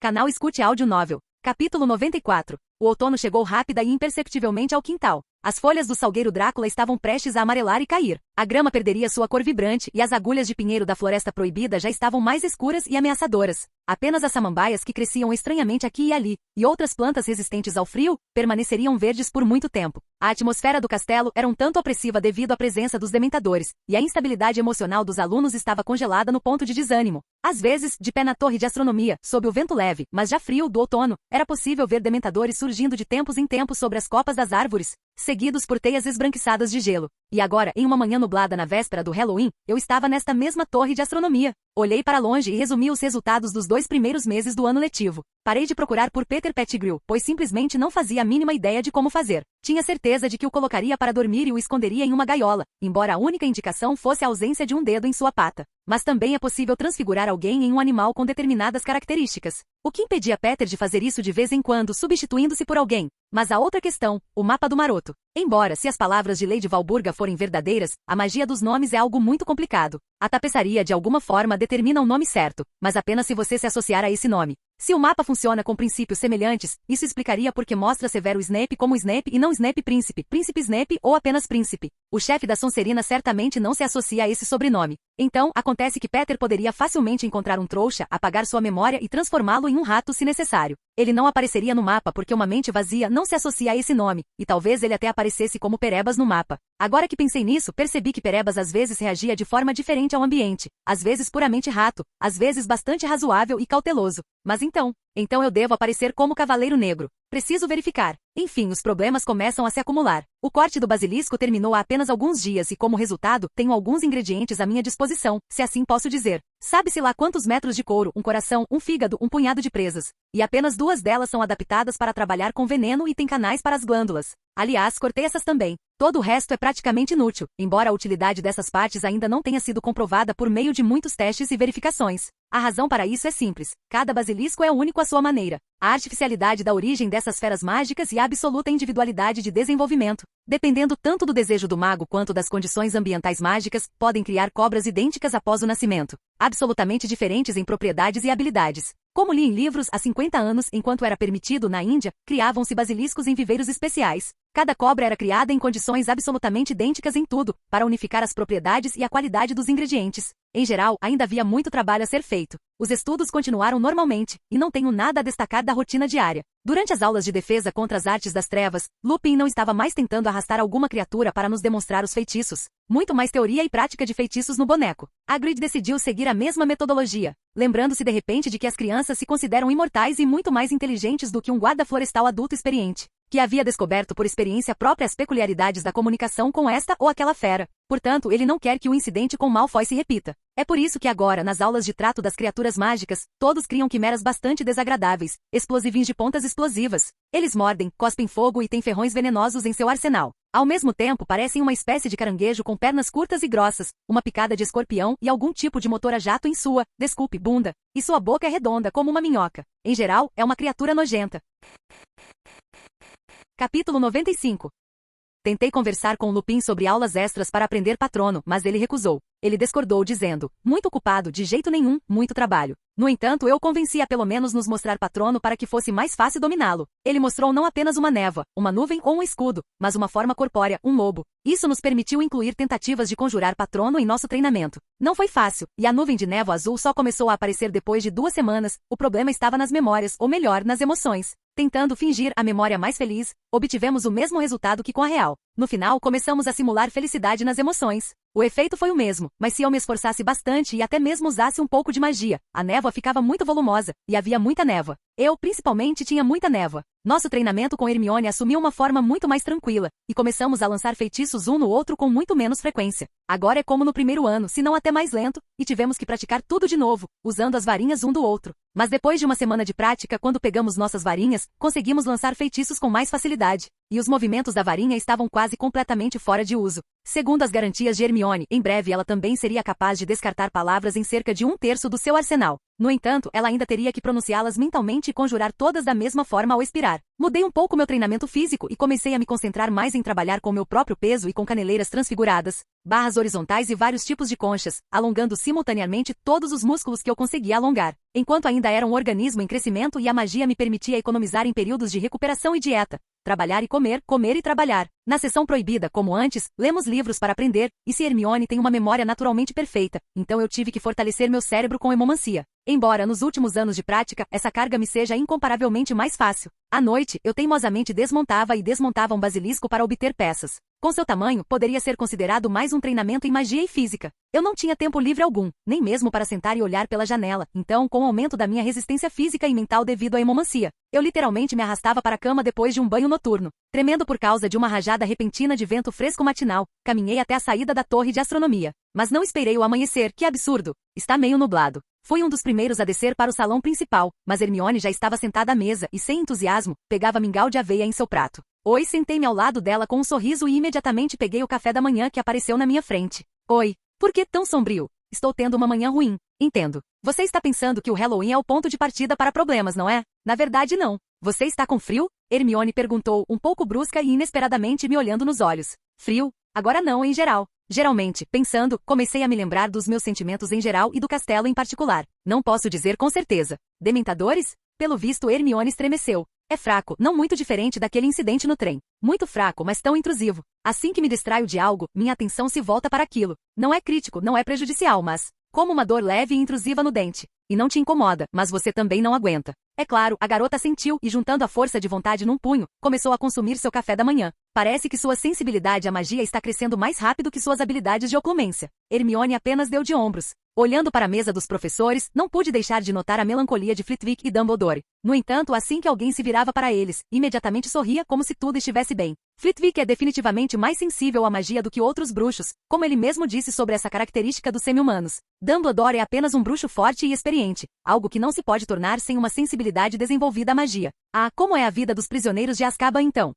Canal Escute Áudio Novel. Capítulo 94. O outono chegou rápida e imperceptivelmente ao quintal. As folhas do salgueiro Drácula estavam prestes a amarelar e cair. A grama perderia sua cor vibrante e as agulhas de pinheiro da floresta proibida já estavam mais escuras e ameaçadoras. Apenas as samambaias que cresciam estranhamente aqui e ali, e outras plantas resistentes ao frio, permaneceriam verdes por muito tempo. A atmosfera do castelo era um tanto opressiva devido à presença dos dementadores, e a instabilidade emocional dos alunos estava congelada no ponto de desânimo. Às vezes, de pé na torre de astronomia, sob o vento leve, mas já frio do outono, era possível ver dementadores surgindo de tempos em tempos sobre as copas das árvores, seguidos por teias esbranquiçadas de gelo. E agora, em uma manhã nublada na véspera do Halloween, eu estava nesta mesma torre de astronomia. Olhei para longe e resumi os resultados dos 2 primeiros meses do ano letivo. Parei de procurar por Peter Pettigrew, pois simplesmente não fazia a mínima ideia de como fazer. Tinha certeza de que o colocaria para dormir e o esconderia em uma gaiola, embora a única indicação fosse a ausência de um dedo em sua pata. Mas também é possível transfigurar alguém em um animal com determinadas características. O que impedia Peter de fazer isso de vez em quando, substituindo-se por alguém? Mas a outra questão, o mapa do maroto. Embora, se as palavras de Lady Valburga forem verdadeiras, a magia dos nomes é algo muito complicado. A tapeçaria de alguma forma determina o nome certo, mas apenas se você se associar a esse nome. Se o mapa funciona com princípios semelhantes, isso explicaria por que mostra Severo Snape como Snape e não Snape Príncipe, Príncipe Snape ou apenas Príncipe. O chefe da Sonserina certamente não se associa a esse sobrenome. Então, acontece que Peter poderia facilmente encontrar um trouxa, apagar sua memória e transformá-lo em um rato se necessário. Ele não apareceria no mapa porque uma mente vazia não se associa a esse nome, e talvez ele até aparecesse como Perebas no mapa. Agora que pensei nisso, percebi que Perebas às vezes reagia de forma diferente ao ambiente, às vezes puramente rato, às vezes bastante razoável e cauteloso. Mas então eu devo aparecer como Cavaleiro Negro. Preciso verificar. Enfim, os problemas começam a se acumular. O corte do basilisco terminou há apenas alguns dias e, como resultado, tenho alguns ingredientes à minha disposição, se assim posso dizer. Sabe-se lá quantos metros de couro, um coração, um fígado, um punhado de presas. E apenas 2 delas são adaptadas para trabalhar com veneno e têm canais para as glândulas. Aliás, cortei essas também. Todo o resto é praticamente inútil, embora a utilidade dessas partes ainda não tenha sido comprovada por meio de muitos testes e verificações. A razão para isso é simples. Cada basilisco é único à sua maneira. A artificialidade da origem dessas feras mágicas e a absoluta individualidade de desenvolvimento, dependendo tanto do desejo do mago quanto das condições ambientais mágicas, podem criar cobras idênticas após o nascimento, absolutamente diferentes em propriedades e habilidades. Como li em livros há 50 anos, enquanto era permitido na Índia, criavam-se basiliscos em viveiros especiais. Cada cobra era criada em condições absolutamente idênticas em tudo, para unificar as propriedades e a qualidade dos ingredientes. Em geral, ainda havia muito trabalho a ser feito. Os estudos continuaram normalmente, e não tenho nada a destacar da rotina diária. Durante as aulas de defesa contra as artes das trevas, Lupin não estava mais tentando arrastar alguma criatura para nos demonstrar os feitiços. Muito mais teoria e prática de feitiços no boneco. Hagrid decidiu seguir a mesma metodologia, lembrando-se de repente de que as crianças se consideram imortais e muito mais inteligentes do que um guarda florestal adulto experiente, que havia descoberto por experiência própria as peculiaridades da comunicação com esta ou aquela fera. Portanto, ele não quer que o incidente com Malfoy se repita. É por isso que agora, nas aulas de trato das criaturas mágicas, todos criam quimeras bastante desagradáveis, explosivinhos de pontas explosivas. Eles mordem, cospem fogo e têm ferrões venenosos em seu arsenal. Ao mesmo tempo, parecem uma espécie de caranguejo com pernas curtas e grossas, uma picada de escorpião e algum tipo de motor a jato em sua, desculpe, bunda, e sua boca é redonda como uma minhoca. Em geral, é uma criatura nojenta. Capítulo 95. Tentei conversar com Lupin sobre aulas extras para aprender patrono, mas ele recusou. Ele discordou dizendo, muito ocupado, de jeito nenhum, muito trabalho. No entanto, eu o convenci a pelo menos nos mostrar patrono para que fosse mais fácil dominá-lo. Ele mostrou não apenas uma névoa, uma nuvem ou um escudo, mas uma forma corpórea, um lobo. Isso nos permitiu incluir tentativas de conjurar patrono em nosso treinamento. Não foi fácil, e a nuvem de névoa azul só começou a aparecer depois de 2 semanas. O problema estava nas memórias, ou melhor, nas emoções. Tentando fingir a memória mais feliz, obtivemos o mesmo resultado que com a real. No final, começamos a simular felicidade nas emoções. O efeito foi o mesmo, mas se eu me esforçasse bastante e até mesmo usasse um pouco de magia, a névoa ficava muito volumosa, e havia muita névoa. Eu, principalmente, tinha muita névoa. Nosso treinamento com Hermione assumiu uma forma muito mais tranquila, e começamos a lançar feitiços um no outro com muito menos frequência. Agora é como no primeiro ano, se não até mais lento, e tivemos que praticar tudo de novo, usando as varinhas um do outro. Mas depois de uma semana de prática, quando pegamos nossas varinhas, conseguimos lançar feitiços com mais facilidade. E os movimentos da varinha estavam quase completamente fora de uso. Segundo as garantias de Hermione, em breve ela também seria capaz de descartar palavras em cerca de 1/3 do seu arsenal. No entanto, ela ainda teria que pronunciá-las mentalmente e conjurar todas da mesma forma ao expirar. Mudei um pouco meu treinamento físico e comecei a me concentrar mais em trabalhar com meu próprio peso e com caneleiras transfiguradas, barras horizontais e vários tipos de conchas, alongando simultaneamente todos os músculos que eu conseguia alongar. Enquanto ainda era um organismo em crescimento e a magia me permitia economizar em períodos de recuperação e dieta. Trabalhar e comer, comer e trabalhar. Na sessão proibida, como antes, lemos livros para aprender, e se Hermione tem uma memória naturalmente perfeita, então eu tive que fortalecer meu cérebro com hemomancia. Embora nos últimos anos de prática, essa carga me seja incomparavelmente mais fácil. À noite, eu teimosamente desmontava e desmontava um basilisco para obter peças. Com seu tamanho, poderia ser considerado mais um treinamento em magia e física. Eu não tinha tempo livre algum, nem mesmo para sentar e olhar pela janela, então, com o aumento da minha resistência física e mental devido à hemomancia, eu literalmente me arrastava para a cama depois de um banho noturno. Tremendo por causa de uma rajada repentina de vento fresco matinal, caminhei até a saída da torre de astronomia. Mas não esperei o amanhecer, que absurdo! Está meio nublado. Fui um dos primeiros a descer para o salão principal, mas Hermione já estava sentada à mesa e, sem entusiasmo, pegava mingau de aveia em seu prato. Oi, sentei-me ao lado dela com um sorriso e imediatamente peguei o café da manhã que apareceu na minha frente. Oi, por que tão sombrio? Estou tendo uma manhã ruim. Entendo. Você está pensando que o Halloween é o ponto de partida para problemas, não é? Na verdade, não. Você está com frio? Hermione perguntou, um pouco brusca e inesperadamente me olhando nos olhos. Frio? Agora não, em geral. Geralmente, pensando, comecei a me lembrar dos meus sentimentos em geral e do castelo em particular. Não posso dizer com certeza. Dementadores? Pelo visto, Hermione estremeceu. É fraco, não muito diferente daquele incidente no trem. Muito fraco, mas tão intrusivo. Assim que me distraio de algo, minha atenção se volta para aquilo. Não é crítico, não é prejudicial, mas... como uma dor leve e intrusiva no dente. E não te incomoda, mas você também não aguenta. É claro, a garota sentiu e, juntando a força de vontade num punho, começou a consumir seu café da manhã. Parece que sua sensibilidade à magia está crescendo mais rápido que suas habilidades de oclumência. Hermione apenas deu de ombros. Olhando para a mesa dos professores, não pude deixar de notar a melancolia de Flitwick e Dumbledore. No entanto, assim que alguém se virava para eles, imediatamente sorria como se tudo estivesse bem. Flitwick é definitivamente mais sensível à magia do que outros bruxos, como ele mesmo disse sobre essa característica dos semi-humanos. Dumbledore é apenas um bruxo forte e experiente, algo que não se pode tornar sem uma sensibilidade desenvolvida à magia. Ah, como é a vida dos prisioneiros de Azkaban então?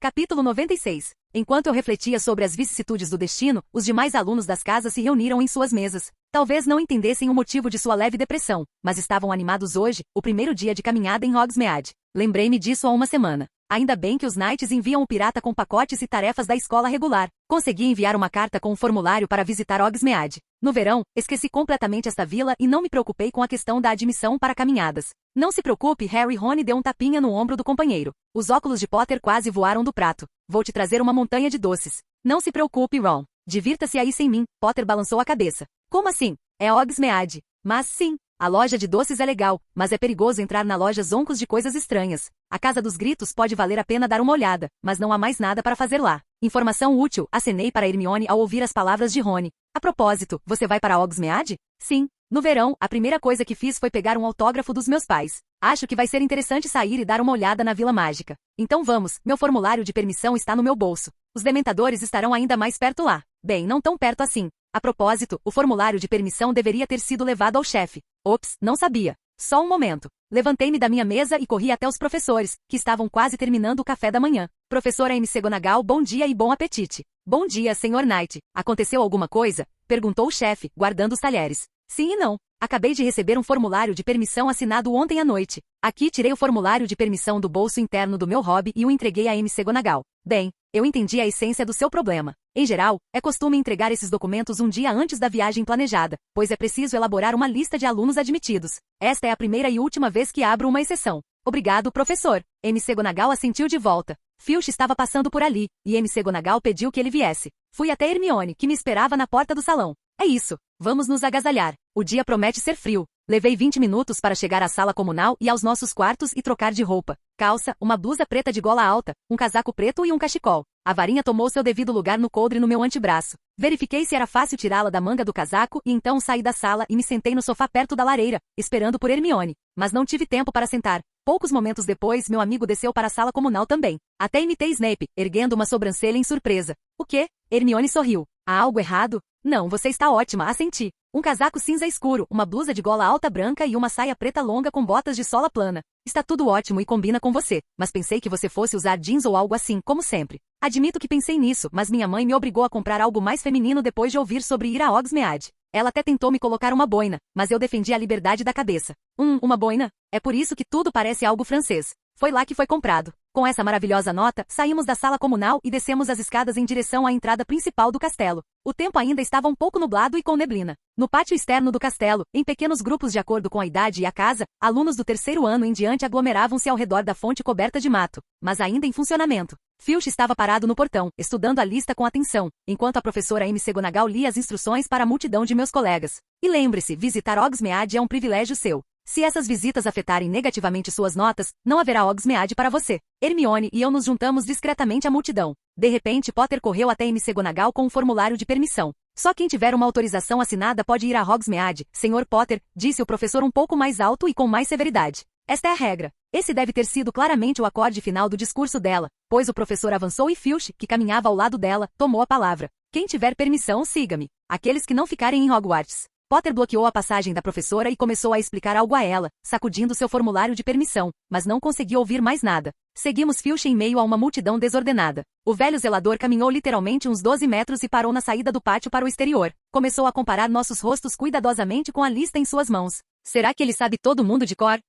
Capítulo 96. Enquanto eu refletia sobre as vicissitudes do destino, os demais alunos das casas se reuniram em suas mesas. Talvez não entendessem o motivo de sua leve depressão, mas estavam animados hoje, o primeiro dia de caminhada em Hogsmeade. Lembrei-me disso há uma semana. Ainda bem que os Knights enviam o pirata com pacotes e tarefas da escola regular. Consegui enviar uma carta com um formulário para visitar Hogsmeade. No verão, esqueci completamente esta vila e não me preocupei com a questão da admissão para caminhadas. Não se preocupe, Harry. Rony deu um tapinha no ombro do companheiro. Os óculos de Potter quase voaram do prato. Vou te trazer uma montanha de doces. Não se preocupe, Ron. Divirta-se aí sem mim. Potter balançou a cabeça. Como assim? É Hogsmeade. Mas sim. A loja de doces é legal, mas é perigoso entrar na loja zoncos de coisas estranhas. A Casa dos Gritos pode valer a pena dar uma olhada, mas não há mais nada para fazer lá. Informação útil, acenei para Hermione ao ouvir as palavras de Rony. A propósito, você vai para Hogsmeade? Sim. No verão, a primeira coisa que fiz foi pegar um autógrafo dos meus pais. Acho que vai ser interessante sair e dar uma olhada na Vila Mágica. Então vamos, meu formulário de permissão está no meu bolso. Os dementadores estarão ainda mais perto lá. Bem, não tão perto assim. A propósito, o formulário de permissão deveria ter sido levado ao chefe. Ops, não sabia. Só um momento. Levantei-me da minha mesa e corri até os professores, que estavam quase terminando o café da manhã. Professora McGonagall, bom dia e bom apetite. Bom dia, Sr. Knight. Aconteceu alguma coisa? Perguntou o chefe, guardando os talheres. Sim e não. Acabei de receber um formulário de permissão assinado ontem à noite. Aqui tirei o formulário de permissão do bolso interno do meu hobby e o entreguei a McGonagall. Bem, eu entendi a essência do seu problema. Em geral, é costume entregar esses documentos um dia antes da viagem planejada, pois é preciso elaborar uma lista de alunos admitidos. Esta é a primeira e última vez que abro uma exceção. Obrigado, professor. McGonagall assentiu de volta. Filch estava passando por ali, e McGonagall pediu que ele viesse. Fui até Hermione, que me esperava na porta do salão. É isso. Vamos nos agasalhar. O dia promete ser frio. Levei 20 minutos para chegar à sala comunal e aos nossos quartos e trocar de roupa. Calça, uma blusa preta de gola alta, um casaco preto e um cachecol. A varinha tomou seu devido lugar no coldre no meu antebraço. Verifiquei se era fácil tirá-la da manga do casaco e então saí da sala e me sentei no sofá perto da lareira, esperando por Hermione. Mas não tive tempo para sentar. Poucos momentos depois, meu amigo desceu para a sala comunal também. Até imitei Snape, erguendo uma sobrancelha em surpresa. O quê? Hermione sorriu. Há algo errado? Não, você está ótima, assenti. Um casaco cinza escuro, uma blusa de gola alta branca e uma saia preta longa com botas de sola plana. Está tudo ótimo e combina com você, mas pensei que você fosse usar jeans ou algo assim, como sempre. Admito que pensei nisso, mas minha mãe me obrigou a comprar algo mais feminino depois de ouvir sobre ir a Hogsmeade. Ela até tentou me colocar uma boina, mas eu defendi a liberdade da cabeça. Uma boina? É por isso que tudo parece algo francês. Foi lá que foi comprado. Com essa maravilhosa nota, saímos da sala comunal e descemos as escadas em direção à entrada principal do castelo. O tempo ainda estava um pouco nublado e com neblina. No pátio externo do castelo, em pequenos grupos de acordo com a idade e a casa, alunos do terceiro ano em diante aglomeravam-se ao redor da fonte coberta de mato, mas ainda em funcionamento. Filch estava parado no portão, estudando a lista com atenção, enquanto a professora McGonagall lia as instruções para a multidão de meus colegas. E lembre-se, visitar Hogsmeade é um privilégio seu. Se essas visitas afetarem negativamente suas notas, não haverá Hogsmeade para você. Hermione e eu nos juntamos discretamente à multidão. De repente, Potter correu até McGonagall com um formulário de permissão. Só quem tiver uma autorização assinada pode ir a Hogsmeade, Sr. Potter, disse o professor um pouco mais alto e com mais severidade. Esta é a regra. Esse deve ter sido claramente o acorde final do discurso dela, pois o professor avançou e Filch, que caminhava ao lado dela, tomou a palavra. Quem tiver permissão, siga-me. Aqueles que não ficarem em Hogwarts. Potter bloqueou a passagem da professora e começou a explicar algo a ela, sacudindo seu formulário de permissão, mas não conseguiu ouvir mais nada. Seguimos Filch em meio a uma multidão desordenada. O velho zelador caminhou literalmente uns 12 metros e parou na saída do pátio para o exterior. Começou a comparar nossos rostos cuidadosamente com a lista em suas mãos. Será que ele sabe todo mundo de cor?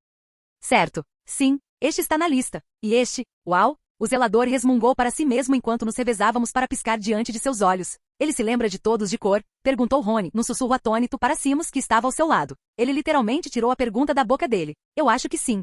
Certo. Sim, este está na lista. E este? Uau! O zelador resmungou para si mesmo enquanto nos revezávamos para piscar diante de seus olhos. Ele se lembra de todos de cor? Perguntou Rony, num sussurro atônito para Simus, que estava ao seu lado. Ele literalmente tirou a pergunta da boca dele. Eu acho que sim.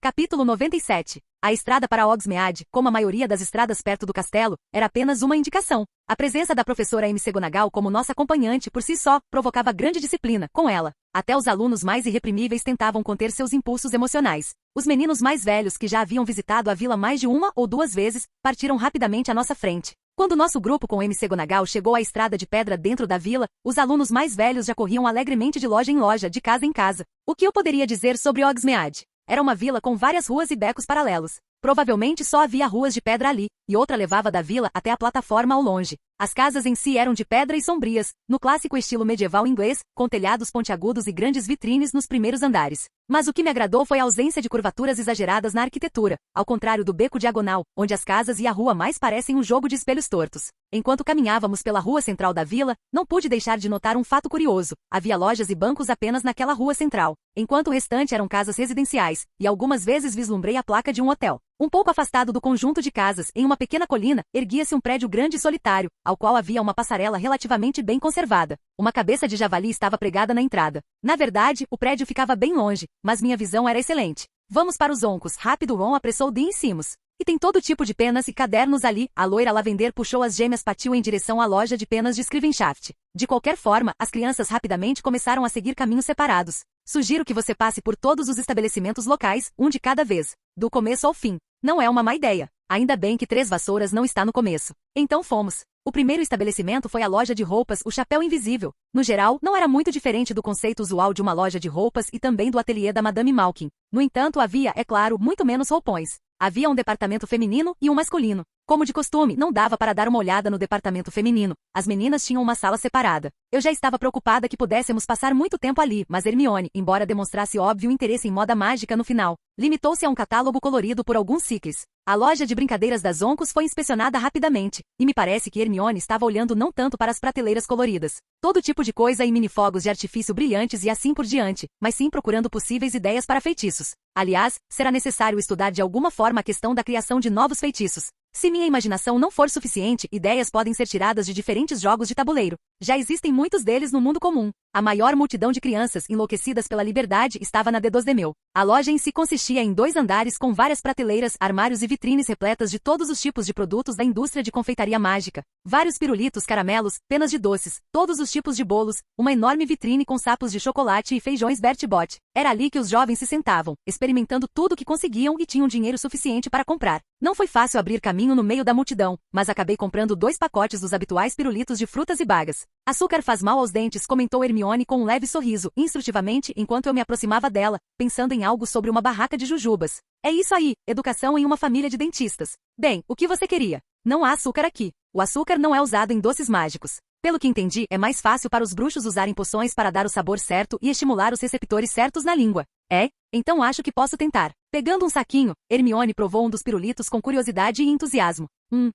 Capítulo 97. A estrada para Hogsmeade, como a maioria das estradas perto do castelo, era apenas uma indicação. A presença da professora McGonagall como nossa acompanhante por si só provocava grande disciplina com ela. Até os alunos mais irreprimíveis tentavam conter seus impulsos emocionais. Os meninos mais velhos que já haviam visitado a vila mais de uma ou duas vezes, partiram rapidamente à nossa frente. Quando nosso grupo com McGonagall chegou à estrada de pedra dentro da vila, os alunos mais velhos já corriam alegremente de loja em loja, de casa em casa. O que eu poderia dizer sobre Hogsmeade? Era uma vila com várias ruas e becos paralelos. Provavelmente só havia ruas de pedra ali, e outra levava da vila até a plataforma ao longe. As casas em si eram de pedra e sombrias, no clássico estilo medieval inglês, com telhados pontiagudos e grandes vitrines nos primeiros andares. Mas o que me agradou foi a ausência de curvaturas exageradas na arquitetura, ao contrário do beco diagonal, onde as casas e a rua mais parecem um jogo de espelhos tortos. Enquanto caminhávamos pela rua central da vila, não pude deixar de notar um fato curioso. Havia lojas e bancos apenas naquela rua central, enquanto o restante eram casas residenciais, e algumas vezes vislumbrei a placa de um hotel. Um pouco afastado do conjunto de casas, em uma pequena colina, erguia-se um prédio grande e solitário, ao qual havia uma passarela relativamente bem conservada. Uma cabeça de javali estava pregada na entrada. Na verdade, o prédio ficava bem longe, mas minha visão era excelente. Vamos para os oncos, rápido, Ron apressou Dean Simus. E tem todo tipo de penas e cadernos ali. A loira lavender puxou as gêmeas Patil em direção à loja de penas de Scrivenshaft. De qualquer forma, as crianças rapidamente começaram a seguir caminhos separados. Sugiro que você passe por todos os estabelecimentos locais, um de cada vez, do começo ao fim. Não é uma má ideia. Ainda bem que Três Vassouras não está no começo. Então fomos. O primeiro estabelecimento foi a loja de roupas, o Chapéu Invisível. No geral, não era muito diferente do conceito usual de uma loja de roupas e também do ateliê da Madame Malkin. No entanto, havia, é claro, muito menos roupões. Havia um departamento feminino e um masculino. Como de costume, não dava para dar uma olhada no departamento feminino. As meninas tinham uma sala separada. Eu já estava preocupada que pudéssemos passar muito tempo ali, mas Hermione, embora demonstrasse óbvio interesse em moda mágica no final, limitou-se a um catálogo colorido por alguns ciclos. A loja de brincadeiras das Oncos foi inspecionada rapidamente, e me parece que Hermione estava olhando não tanto para as prateleiras coloridas, todo tipo de coisa e minifogos de artifício brilhantes e assim por diante, mas sim procurando possíveis ideias para feitiços. Aliás, será necessário estudar de alguma forma a questão da criação de novos feitiços. Se minha imaginação não for suficiente, ideias podem ser tiradas de diferentes jogos de tabuleiro. Já existem muitos deles no mundo comum. A maior multidão de crianças enlouquecidas pela liberdade estava na D2 A loja em si consistia em 2 andares com várias prateleiras, armários e vitrines repletas de todos os tipos de produtos da indústria de confeitaria mágica. Vários pirulitos, caramelos, penas de doces, todos os tipos de bolos, uma enorme vitrine com sapos de chocolate e feijões Bertbott. Era ali que os jovens se sentavam, experimentando tudo o que conseguiam e tinham dinheiro suficiente para comprar. Não foi fácil abrir caminho no meio da multidão, mas acabei comprando 2 pacotes dos habituais pirulitos de frutas e bagas. Açúcar faz mal aos dentes, comentou Hermione com um leve sorriso, instrutivamente, enquanto eu me aproximava dela, pensando em algo sobre uma barraca de jujubas. É isso aí, educação em uma família de dentistas. Bem, o que você queria? Não há açúcar aqui. O açúcar não é usado em doces mágicos. Pelo que entendi, é mais fácil para os bruxos usarem poções para dar o sabor certo e estimular os receptores certos na língua. É? Então acho que posso tentar. Pegando um saquinho, Hermione provou um dos pirulitos com curiosidade e entusiasmo.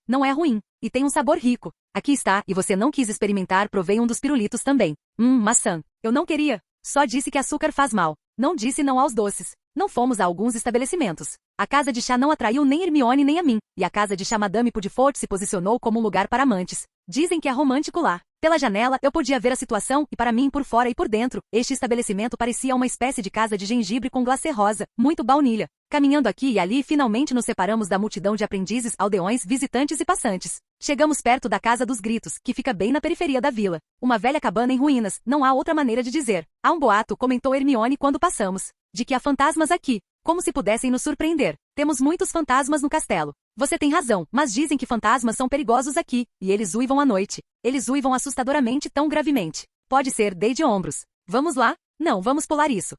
Não é ruim. E tem um sabor rico. Aqui está, e você não quis experimentar, provei um dos pirulitos também. Maçã. Eu não queria. Só disse que açúcar faz mal. Não disse não aos doces. Não fomos a alguns estabelecimentos. A casa de chá não atraiu nem Hermione nem a mim, e a casa de chá Madame Pudfort se posicionou como um lugar para amantes. Dizem que é romântico lá. Pela janela, eu podia ver a situação, e para mim, por fora e por dentro, este estabelecimento parecia uma espécie de casa de gengibre com glacê rosa, muito baunilha. Caminhando aqui e ali, finalmente nos separamos da multidão de aprendizes, aldeões, visitantes e passantes. Chegamos perto da Casa dos Gritos, que fica bem na periferia da vila. Uma velha cabana em ruínas, não há outra maneira de dizer. Há um boato, comentou Hermione quando passamos, de que há fantasmas aqui, como se pudessem nos surpreender. Temos muitos fantasmas no castelo. Você tem razão, mas dizem que fantasmas são perigosos aqui, e eles uivam à noite. Eles uivam assustadoramente tão gravemente. Pode ser dei de ombros. Vamos lá? Não, vamos pular isso.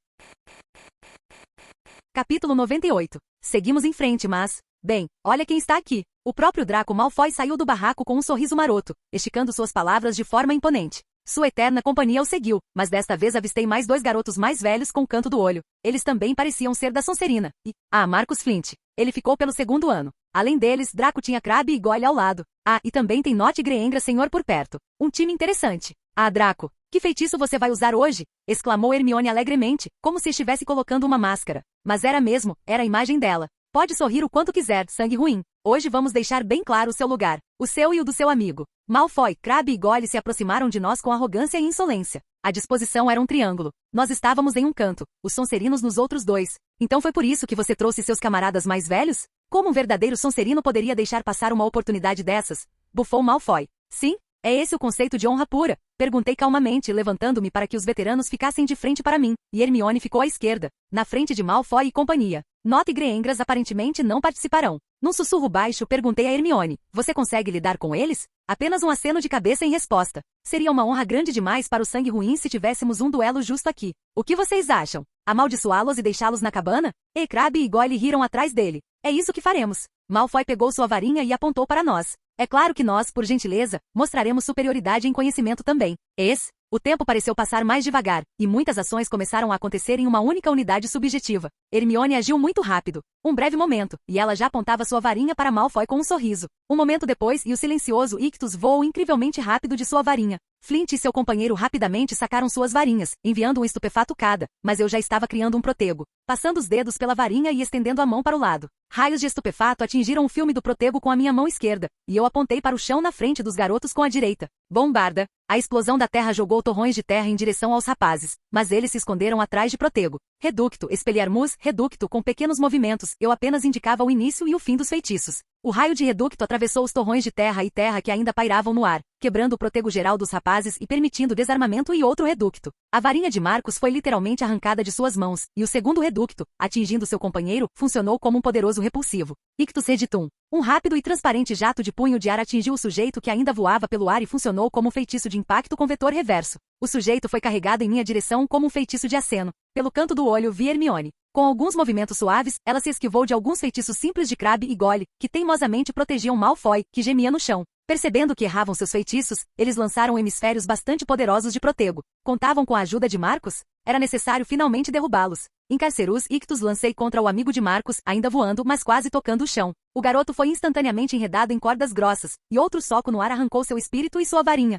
Capítulo 98. Seguimos em frente, mas... Bem, olha quem está aqui. O próprio Draco Malfoy saiu do barraco com um sorriso maroto, esticando suas palavras de forma imponente. Sua eterna companhia o seguiu, mas desta vez avistei mais 2 garotos mais velhos com o canto do olho. Eles também pareciam ser da Sonserina. Marcus Flint. Ele ficou pelo 2º ano. Além deles, Draco tinha Crabbe e Goyle ao lado. E também tem Nott Greengra Senhor por perto. Um time interessante. Draco, que feitiço você vai usar hoje? Exclamou Hermione alegremente, como se estivesse colocando uma máscara. Mas era mesmo, era a imagem dela. Pode sorrir o quanto quiser, sangue ruim. Hoje vamos deixar bem claro o seu lugar. O seu e o do seu amigo. Malfoy, Crabbe e Goyle se aproximaram de nós com arrogância e insolência. A disposição era um triângulo. Nós estávamos em um canto, os Sonserinos nos outros 2. Então foi por isso que você trouxe seus camaradas mais velhos? Como um verdadeiro Sonserino poderia deixar passar uma oportunidade dessas? Bufou Malfoy. Sim? É esse o conceito de honra pura? Perguntei calmamente, levantando-me para que os veteranos ficassem de frente para mim, e Hermione ficou à esquerda, na frente de Malfoy e companhia. Nott e Greengrass aparentemente não participarão. Num sussurro baixo, perguntei a Hermione, você consegue lidar com eles? Apenas um aceno de cabeça em resposta. Seria uma honra grande demais para o sangue ruim se tivéssemos um duelo justo aqui. O que vocês acham? Amaldiçoá-los e deixá-los na cabana? Crabbe e Goyle riram atrás dele. É isso que faremos. Malfoy pegou sua varinha e apontou para nós. É claro que nós, por gentileza, mostraremos superioridade em conhecimento também. O tempo pareceu passar mais devagar, e muitas ações começaram a acontecer em uma única unidade subjetiva. Hermione agiu muito rápido. Um breve momento, e ela já apontava sua varinha para Malfoy com um sorriso. Um momento depois, e o silencioso Ictus voou incrivelmente rápido de sua varinha. Flint e seu companheiro rapidamente sacaram suas varinhas, enviando um estupefato cada, mas eu já estava criando um protego. Passando os dedos pela varinha e estendendo a mão para o lado. Raios de estupefato atingiram o filme do protego com a minha mão esquerda, e eu apontei para o chão na frente dos garotos com a direita. Bombarda! A explosão da terra jogou torrões de terra em direção aos rapazes, mas eles se esconderam atrás de protego. Reducto, Expelliarmus, reducto com pequenos movimentos, eu apenas indicava o início e o fim dos feitiços. O raio de reducto atravessou os torrões de terra e terra que ainda pairavam no ar, quebrando o protego geral dos rapazes e permitindo desarmamento e outro reducto. A varinha de Marcus foi literalmente arrancada de suas mãos, e o segundo reducto, atingindo seu companheiro, funcionou como um poderoso repulsivo. Ictus Reditum. Um rápido e transparente jato de punho de ar atingiu o sujeito que ainda voava pelo ar e funcionou como um feitiço de impacto com vetor reverso. O sujeito foi carregado em minha direção como um feitiço de aceno. Pelo canto do olho vi Hermione. Com alguns movimentos suaves, ela se esquivou de alguns feitiços simples de Crabbe e Goyle, que teimosamente protegiam Malfoy, que gemia no chão. Percebendo que erravam seus feitiços, eles lançaram hemisférios bastante poderosos de protego. Contavam com a ajuda de Marcus? Era necessário finalmente derrubá-los. Incarcerus Ictus lancei contra o amigo de Marcus, ainda voando, mas quase tocando o chão. O garoto foi instantaneamente enredado em cordas grossas, e outro soco no ar arrancou seu espírito e sua varinha.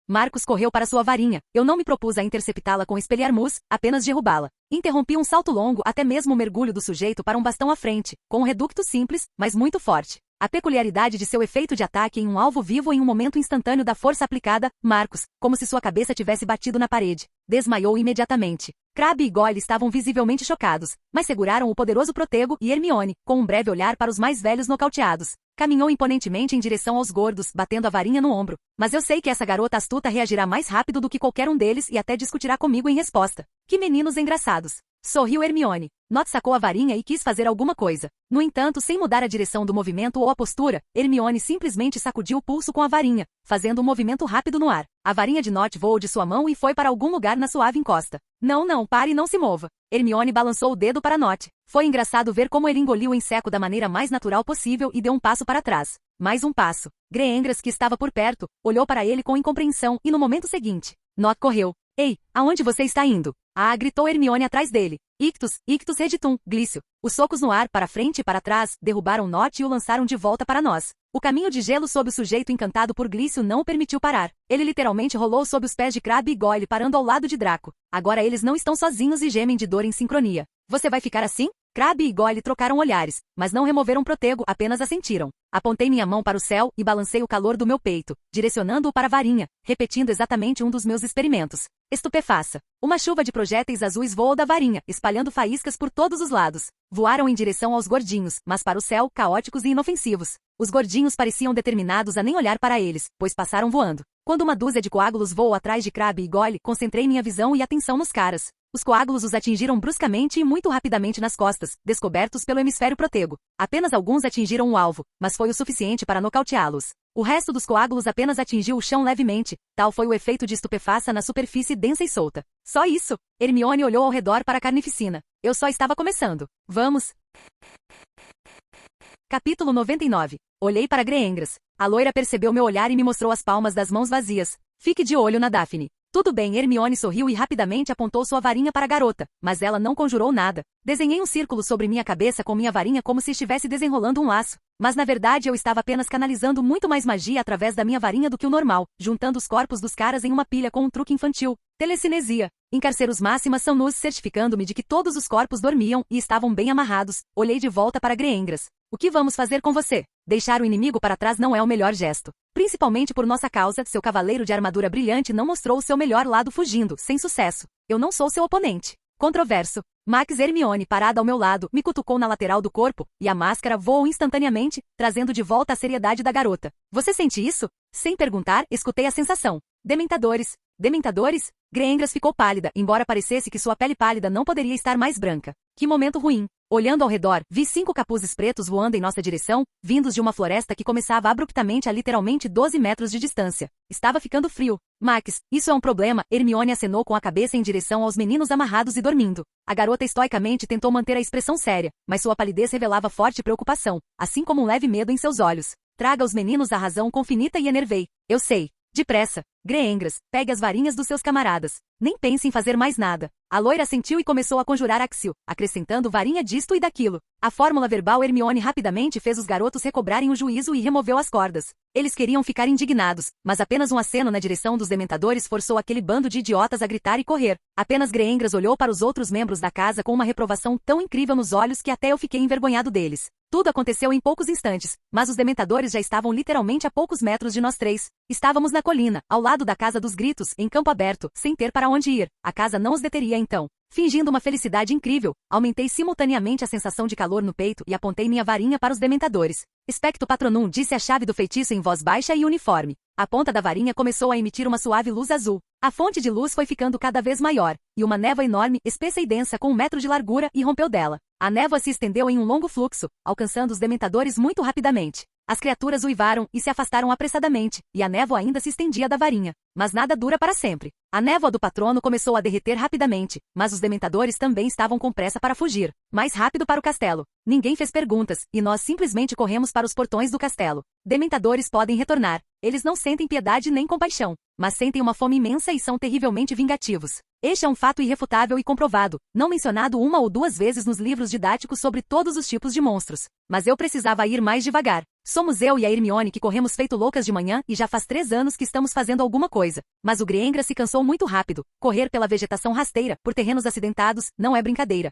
Marcus correu para sua varinha. Eu não me propus a interceptá-la com espelharmos, apenas derrubá-la. Interrompi um salto longo até mesmo o mergulho do sujeito para um bastão à frente, com um reducto simples, mas muito forte. A peculiaridade de seu efeito de ataque em um alvo vivo em um momento instantâneo da força aplicada, Marcus, como se sua cabeça tivesse batido na parede, desmaiou imediatamente. Crabbe e Goyle estavam visivelmente chocados, mas seguraram o poderoso Protego e Hermione, com um breve olhar para os mais velhos nocauteados. Caminhou imponentemente em direção aos gordos, batendo a varinha no ombro. Mas eu sei que essa garota astuta reagirá mais rápido do que qualquer um deles e até discutirá comigo em resposta. Que meninos engraçados! Sorriu Hermione. Nott sacou a varinha e quis fazer alguma coisa. No entanto, sem mudar a direção do movimento ou a postura, Hermione simplesmente sacudiu o pulso com a varinha, fazendo um movimento rápido no ar. A varinha de Nott voou de sua mão e foi para algum lugar na suave encosta. Não, pare e não se mova. Hermione balançou o dedo para Nott. Foi engraçado ver como ele engoliu em seco da maneira mais natural possível e deu um passo para trás. Mais um passo. Greengrass, que estava por perto, olhou para ele com incompreensão e no momento seguinte, Nott correu. Ei, aonde você está indo? Ah, gritou Hermione atrás dele. Ictus reditum, Glício. Os socos no ar, para frente e para trás, derrubaram Nott e o lançaram de volta para nós. O caminho de gelo sob o sujeito encantado por Glício não o permitiu parar. Ele literalmente rolou sob os pés de Crabbe e Goyle, parando ao lado de Draco. Agora eles não estão sozinhos e gemem de dor em sincronia. Você vai ficar assim? Crabbe e Goyle trocaram olhares, mas não removeram Protego, apenas assentiram. Apontei minha mão para o céu e balancei o calor do meu peito, direcionando-o para a varinha, repetindo exatamente um dos meus experimentos. Estupefaça. Uma chuva de projéteis azuis voou da varinha, espalhando faíscas por todos os lados. Voaram em direção aos gordinhos, mas para o céu, caóticos e inofensivos. Os gordinhos pareciam determinados a nem olhar para eles, pois passaram voando. Quando uma dúzia de coágulos voou atrás de Crabbe e Goyle, concentrei minha visão e atenção nos caras. Os coágulos os atingiram bruscamente e muito rapidamente nas costas, descobertos pelo hemisfério Protego. Apenas alguns atingiram o alvo, mas foi o suficiente para nocauteá-los. O resto dos coágulos apenas atingiu o chão levemente, tal foi o efeito de estupefaça na superfície densa e solta. Só isso! Hermione olhou ao redor para a carnificina. Eu só estava começando. Vamos! Capítulo 99. Olhei para Greengrass. A loira percebeu meu olhar e me mostrou as palmas das mãos vazias. Fique de olho na Daphne. Tudo bem, Hermione sorriu e rapidamente apontou sua varinha para a garota, mas ela não conjurou nada. Desenhei um círculo sobre minha cabeça com minha varinha como se estivesse desenrolando um laço. Mas na verdade eu estava apenas canalizando muito mais magia através da minha varinha do que o normal, juntando os corpos dos caras em uma pilha com um truque infantil. Telecinesia. Encarceros máximas são nus, certificando-me de que todos os corpos dormiam e estavam bem amarrados. Olhei de volta para Greengrass. O que vamos fazer com você? Deixar o inimigo para trás não é o melhor gesto. Principalmente por nossa causa, seu cavaleiro de armadura brilhante não mostrou o seu melhor lado fugindo, sem sucesso. Eu não sou seu oponente. Controverso. Max Hermione, parada ao meu lado, me cutucou na lateral do corpo, e a máscara voou instantaneamente, trazendo de volta a seriedade da garota. Você sente isso? Sem perguntar, escutei a sensação. Dementadores. Dementadores? Greengrass ficou pálida, embora parecesse que sua pele pálida não poderia estar mais branca. Que momento ruim. Olhando ao redor, vi 5 capuzes pretos voando em nossa direção, vindos de uma floresta que começava abruptamente a literalmente 12 metros de distância. Estava ficando frio. Max, isso é um problema, Hermione acenou com a cabeça em direção aos meninos amarrados e dormindo. A garota estoicamente tentou manter a expressão séria, mas sua palidez revelava forte preocupação, assim como um leve medo em seus olhos. Traga os meninos à razão com finita e enervei. Eu sei. Depressa. Greengrass, pegue as varinhas dos seus camaradas. Nem pense em fazer mais nada. A loira assentiu e começou a conjurar Axil, acrescentando varinha disto e daquilo. A fórmula verbal Hermione rapidamente fez os garotos recobrarem o juízo e removeu as cordas. Eles queriam ficar indignados, mas apenas um aceno na direção dos dementadores forçou aquele bando de idiotas a gritar e correr. Apenas Greengrass olhou para os outros membros da casa com uma reprovação tão incrível nos olhos que até eu fiquei envergonhado deles. Tudo aconteceu em poucos instantes, mas os dementadores já estavam literalmente a poucos metros de nós três. Estávamos na colina, ao lado da Casa dos Gritos, em campo aberto, sem ter para onde ir. A casa não os deteria então. Fingindo uma felicidade incrível, aumentei simultaneamente a sensação de calor no peito e apontei minha varinha para os dementadores. Expecto Patronum, disse a chave do feitiço em voz baixa e uniforme. A ponta da varinha começou a emitir uma suave luz azul. A fonte de luz foi ficando cada vez maior, e uma névoa enorme, espessa e densa com 1 metro de largura, irrompeu dela. A névoa se estendeu em um longo fluxo, alcançando os dementadores muito rapidamente. As criaturas uivaram e se afastaram apressadamente, e a névoa ainda se estendia da varinha. Mas nada dura para sempre. A névoa do patrono começou a derreter rapidamente, mas os dementadores também estavam com pressa para fugir. Mais rápido para o castelo. Ninguém fez perguntas, e nós simplesmente corremos para os portões do castelo. Dementadores podem retornar. Eles não sentem piedade nem compaixão. mas sentem uma fome imensa e são terrivelmente vingativos. Este é um fato irrefutável e comprovado, não mencionado uma ou duas vezes nos livros didáticos sobre todos os tipos de monstros. Mas eu precisava ir mais devagar. Somos eu e a Hermione que corremos feito loucas de manhã e já faz 3 anos que estamos fazendo alguma coisa. Mas o Greengrass se cansou muito rápido. Correr pela vegetação rasteira, por terrenos acidentados, não é brincadeira.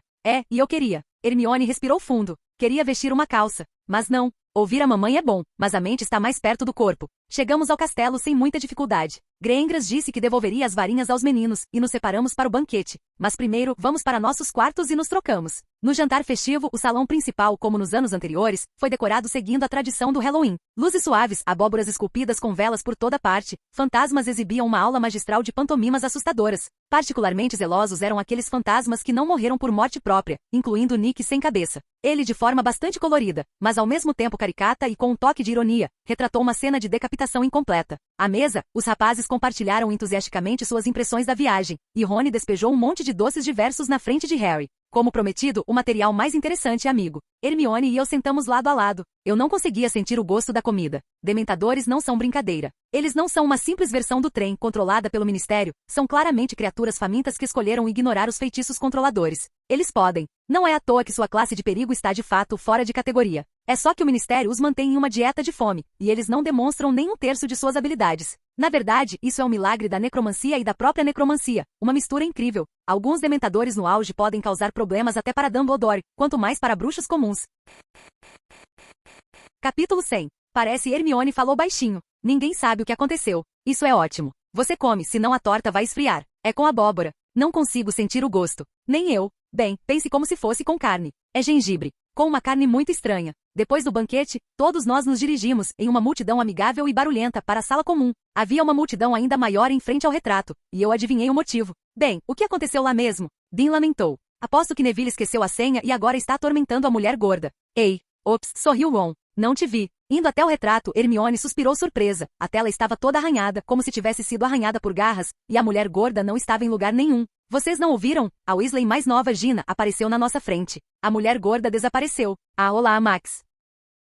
E eu queria. Hermione respirou fundo. Queria vestir uma calça. Mas não. Ouvir a mamãe é bom, mas a mente está mais perto do corpo. Chegamos ao castelo sem muita dificuldade. Greengrass disse que devolveria as varinhas aos meninos, e nos separamos para o banquete. Mas primeiro, vamos para nossos quartos e nos trocamos. No jantar festivo, o salão principal, como nos anos anteriores, foi decorado seguindo a tradição do Halloween. Luzes suaves, abóboras esculpidas com velas por toda parte, fantasmas exibiam uma aula magistral de pantomimas assustadoras. Particularmente zelosos eram aqueles fantasmas que não morreram por morte própria, incluindo Nick sem cabeça. Ele de forma bastante colorida, mas ao mesmo tempo caricata e com um toque de ironia, retratou uma cena de decapitação incompleta. À mesa, os rapazes compartilharam entusiasticamente suas impressões da viagem, e Rony despejou um monte de doces diversos na frente de Harry. Como prometido, o material mais interessante, amigo. Hermione e eu sentamos lado a lado. Eu não conseguia sentir o gosto da comida. Dementadores não são brincadeira. Eles não são uma simples versão do trem controlada pelo Ministério, são claramente criaturas famintas que escolheram ignorar os feitiços controladores. Eles podem. Não é à toa que sua classe de perigo está de fato fora de categoria. É só que o Ministério os mantém em uma dieta de fome, e eles não demonstram nem um terço de suas habilidades. Na verdade, isso é um milagre da necromancia e da própria necromancia, uma mistura incrível. Alguns dementadores no auge podem causar problemas até para Dumbledore, quanto mais para bruxos comuns. Capítulo 100. Parece Hermione falou baixinho. Ninguém sabe o que aconteceu. Isso é ótimo. Você come, senão a torta vai esfriar. É com abóbora. Não consigo sentir o gosto. Nem eu. Bem, pense como se fosse com carne. É gengibre. Com uma carne muito estranha. Depois do banquete, todos nós nos dirigimos, em uma multidão amigável e barulhenta, para a sala comum. Havia uma multidão ainda maior em frente ao retrato, e eu adivinhei o motivo. Bem, o que aconteceu lá mesmo? Dean lamentou. Aposto que Neville esqueceu a senha e agora está atormentando a mulher gorda. Ei, ops, sorriu Ron. Não te vi. Indo até o retrato, Hermione suspirou surpresa. A tela estava toda arranhada, como se tivesse sido arranhada por garras, e a mulher gorda não estava em lugar nenhum. Vocês não ouviram? A Weasley mais nova, Gina, apareceu na nossa frente. A mulher gorda desapareceu. Ah, olá, Max.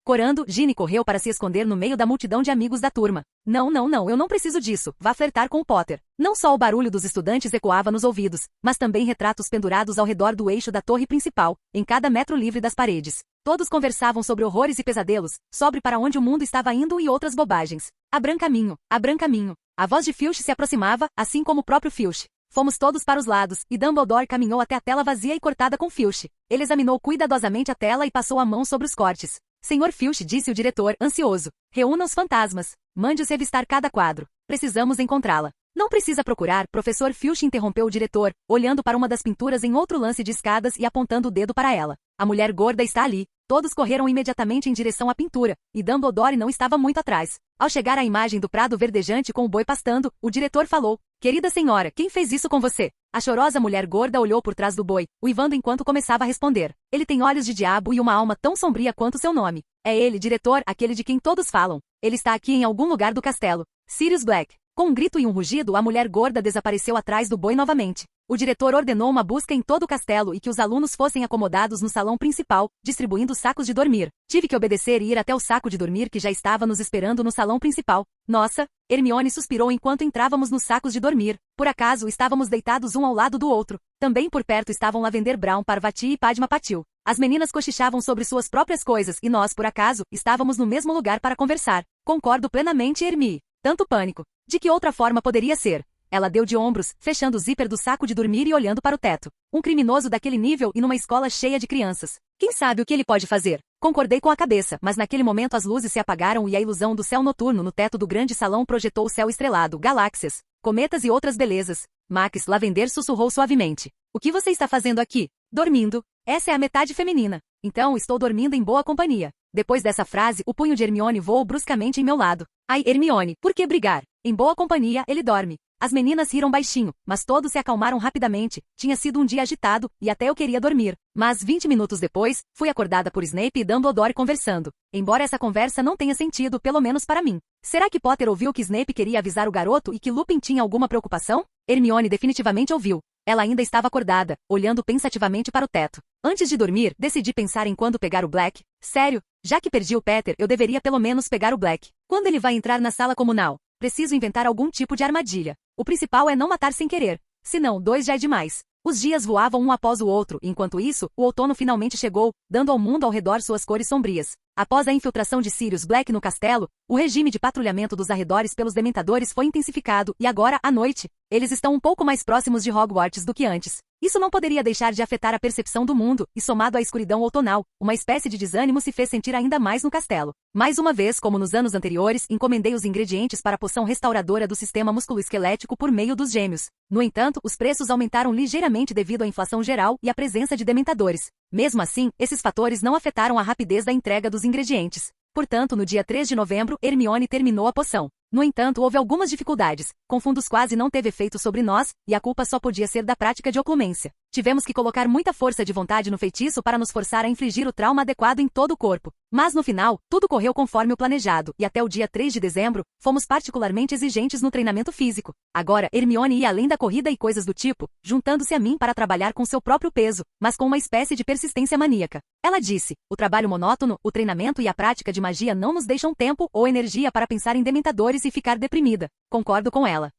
Corando, Ginny correu para se esconder no meio da multidão de amigos da turma. Não, eu não preciso disso. Vá flertar com o Potter. Não só o barulho dos estudantes ecoava nos ouvidos, mas também retratos pendurados ao redor do eixo da torre principal, em cada metro livre das paredes. Todos conversavam sobre horrores e pesadelos, sobre para onde o mundo estava indo e outras bobagens. Abram caminho, abram caminho. A voz de Filch se aproximava, assim como o próprio Filch. Fomos todos para os lados, e Dumbledore caminhou até a tela vazia e cortada com Filch. Ele examinou cuidadosamente a tela e passou a mão sobre os cortes. Senhor Filch, disse o diretor, ansioso. Reúna os fantasmas. Mande-os revistar cada quadro. Precisamos encontrá-la. Não precisa procurar, professor Filch interrompeu o diretor, olhando para uma das pinturas em outro lance de escadas e apontando o dedo para ela. A mulher gorda está ali. Todos correram imediatamente em direção à pintura, e Dumbledore não estava muito atrás. Ao chegar à imagem do prado verdejante com o boi pastando, o diretor falou. Querida senhora, quem fez isso com você? A chorosa mulher gorda olhou por trás do boi, uivando enquanto começava a responder. Ele tem olhos de diabo e uma alma tão sombria quanto seu nome. É ele, diretor, aquele de quem todos falam. Ele está aqui em algum lugar do castelo. Sirius Black. Com um grito e um rugido, a mulher gorda desapareceu atrás do boi novamente. O diretor ordenou uma busca em todo o castelo e que os alunos fossem acomodados no salão principal, distribuindo sacos de dormir. Tive que obedecer e ir até o saco de dormir que já estava nos esperando no salão principal. Nossa, Hermione suspirou enquanto entrávamos nos sacos de dormir. Por acaso estávamos deitados um ao lado do outro. Também por perto estavam Lavender Brown, Parvati e Padma Patil. As meninas cochichavam sobre suas próprias coisas e nós, por acaso, estávamos no mesmo lugar para conversar. Concordo plenamente, Hermie. Tanto pânico. De que outra forma poderia ser? Ela deu de ombros, fechando o zíper do saco de dormir e olhando para o teto. Um criminoso daquele nível e numa escola cheia de crianças. Quem sabe o que ele pode fazer? Concordei com a cabeça, mas naquele momento as luzes se apagaram e a ilusão do céu noturno no teto do grande salão projetou o céu estrelado, galáxias, cometas e outras belezas. Max Lavender sussurrou suavemente. O que você está fazendo aqui? Dormindo. Essa é a metade feminina. Então estou dormindo em boa companhia. Depois dessa frase, o punho de Hermione voou bruscamente em meu lado. Ai, Hermione, por que brigar? Em boa companhia, ele dorme. As meninas riram baixinho, mas todos se acalmaram rapidamente. Tinha sido um dia agitado, e até eu queria dormir. Mas 20 minutos depois, fui acordada por Snape e Dumbledore conversando. Embora essa conversa não tenha sentido, pelo menos para mim. Será que Potter ouviu que Snape queria avisar o garoto e que Lupin tinha alguma preocupação? Hermione definitivamente ouviu. Ela ainda estava acordada, olhando pensativamente para o teto. Antes de dormir, decidi pensar em quando pegar o Black. Sério, já que perdi o Peter, eu deveria pelo menos pegar o Black. Quando ele vai entrar na sala comunal? Preciso inventar algum tipo de armadilha. O principal é não matar sem querer. Senão, 2 já é demais. Os dias voavam um após o outro, e enquanto isso, o outono finalmente chegou, dando ao mundo ao redor suas cores sombrias. Após a infiltração de Sirius Black no castelo, o regime de patrulhamento dos arredores pelos Dementadores foi intensificado, e agora, à noite, eles estão um pouco mais próximos de Hogwarts do que antes. Isso não poderia deixar de afetar a percepção do mundo, e somado à escuridão outonal, uma espécie de desânimo se fez sentir ainda mais no castelo. Mais uma vez, como nos anos anteriores, encomendei os ingredientes para a poção restauradora do sistema musculoesquelético por meio dos gêmeos. No entanto, os preços aumentaram ligeiramente devido à inflação geral e à presença de Dementadores. Mesmo assim, esses fatores não afetaram a rapidez da entrega dos ingredientes. Portanto, no dia 3 de novembro, Hermione terminou a poção. No entanto, houve algumas dificuldades. Confundos quase não teve efeito sobre nós, e a culpa só podia ser da prática de oclumência. Tivemos que colocar muita força de vontade no feitiço para nos forçar a infligir o trauma adequado em todo o corpo. Mas no final, tudo correu conforme o planejado, e até o dia 3 de dezembro, fomos particularmente exigentes no treinamento físico. Agora, Hermione ia além da corrida e coisas do tipo, juntando-se a mim para trabalhar com seu próprio peso, mas com uma espécie de persistência maníaca. Ela disse, o trabalho monótono, o treinamento e a prática de magia não nos deixam tempo ou energia para pensar em Dementadores e ficar deprimida. Concordo com ela.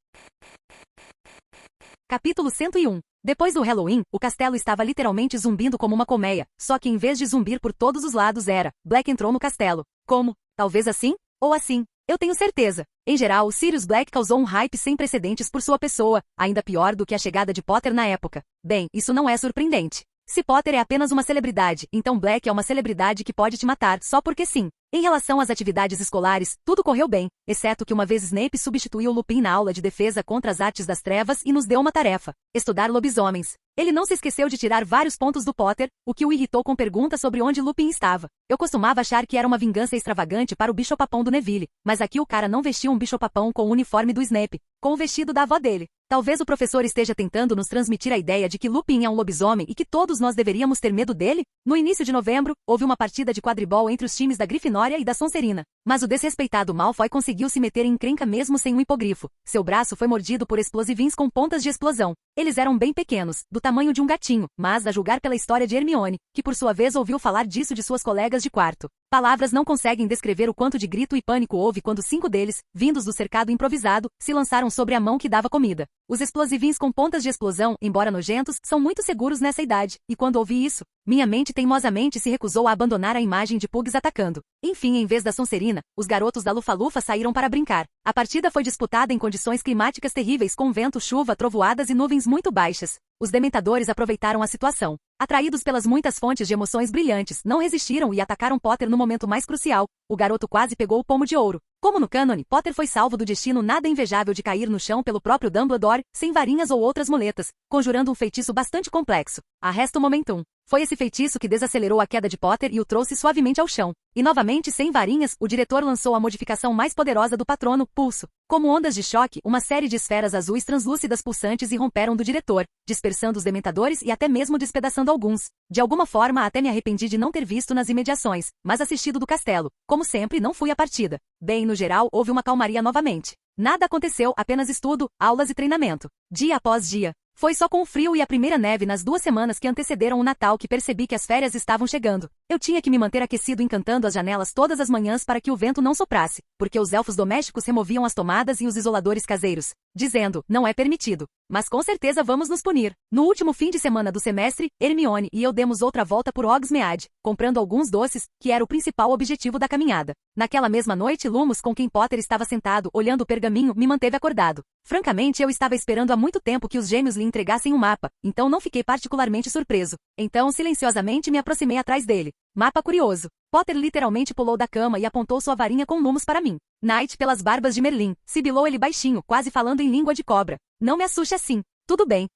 Capítulo 101. Depois do Halloween, o castelo estava literalmente zumbindo como uma colmeia, só que em vez de zumbir por todos os lados Black entrou no castelo. Como? Talvez assim? Ou assim? Eu tenho certeza. Em geral, Sirius Black causou um hype sem precedentes por sua pessoa, ainda pior do que a chegada de Potter na época. Bem, isso não é surpreendente. Se Potter é apenas uma celebridade, então Black é uma celebridade que pode te matar só porque sim. Em relação às atividades escolares, tudo correu bem, exceto que uma vez Snape substituiu Lupin na aula de defesa contra as artes das trevas e nos deu uma tarefa: estudar lobisomens. Ele não se esqueceu de tirar vários pontos do Potter, o que o irritou com perguntas sobre onde Lupin estava. Eu costumava achar que era uma vingança extravagante para o bicho-papão do Neville, mas aqui o cara não vestiu um bicho-papão com o uniforme do Snape, com o vestido da avó dele. Talvez o professor esteja tentando nos transmitir a ideia de que Lupin é um lobisomem e que todos nós deveríamos ter medo dele? No início de novembro, houve uma partida de quadribol entre os times da Grifinória e da Sonserina. Mas o desrespeitado Malfoy conseguiu se meter em encrenca mesmo sem um hipogrifo. Seu braço foi mordido por explosivins com pontas de explosão. Eles eram bem pequenos, do tamanho de um gatinho, mas a julgar pela história de Hermione, que por sua vez ouviu falar disso de suas colegas de quarto. Palavras não conseguem descrever o quanto de grito e pânico houve quando 5 deles, vindos do cercado improvisado, se lançaram sobre a mão que dava comida. Os explosivins com pontas de explosão, embora nojentos, são muito seguros nessa idade, e quando ouvi isso, minha mente teimosamente se recusou a abandonar a imagem de Pugs atacando. Enfim, em vez da Sonserina, os garotos da Lufa-Lufa saíram para brincar. A partida foi disputada em condições climáticas terríveis com vento, chuva, trovoadas e nuvens muito baixas. Os Dementadores aproveitaram a situação. Atraídos pelas muitas fontes de emoções brilhantes, não resistiram e atacaram Potter no momento mais crucial. O garoto quase pegou o pomo de ouro. Como no cânone, Potter foi salvo do destino nada invejável de cair no chão pelo próprio Dumbledore, sem varinhas ou outras muletas, conjurando um feitiço bastante complexo. Arresto Momentum. Foi esse feitiço que desacelerou a queda de Potter e o trouxe suavemente ao chão. E novamente, sem varinhas, o diretor lançou a modificação mais poderosa do patrono, Pulso. Como ondas de choque, uma série de esferas azuis translúcidas pulsantes irromperam do diretor, dispersando os Dementadores e até mesmo despedaçando alguns. De alguma forma, até me arrependi de não ter visto nas imediações, mas assistido do castelo. Como sempre, não fui à partida. Bem, no geral, houve uma calmaria novamente. Nada aconteceu, apenas estudo, aulas e treinamento. Dia após dia. Foi só com o frio e a primeira neve nas 2 semanas que antecederam o Natal que percebi que as férias estavam chegando. Eu tinha que me manter aquecido encantando as janelas todas as manhãs para que o vento não soprasse, porque os elfos domésticos removiam as tomadas e os isoladores caseiros, dizendo, não é permitido. Mas com certeza vamos nos punir. No último fim de semana do semestre, Hermione e eu demos outra volta por Hogsmeade, comprando alguns doces, que era o principal objetivo da caminhada. Naquela mesma noite, Lumos, com quem Potter estava sentado, olhando o pergaminho, me manteve acordado. Francamente, eu estava esperando há muito tempo que os gêmeos lhe entregassem um mapa, então não fiquei particularmente surpreso. Então, silenciosamente me aproximei atrás dele. Mapa curioso. Potter literalmente pulou da cama e apontou sua varinha com Lumos para mim. Knight pelas barbas de Merlin, sibilou ele baixinho, quase falando em língua de cobra. Não me assuste assim. Tudo bem,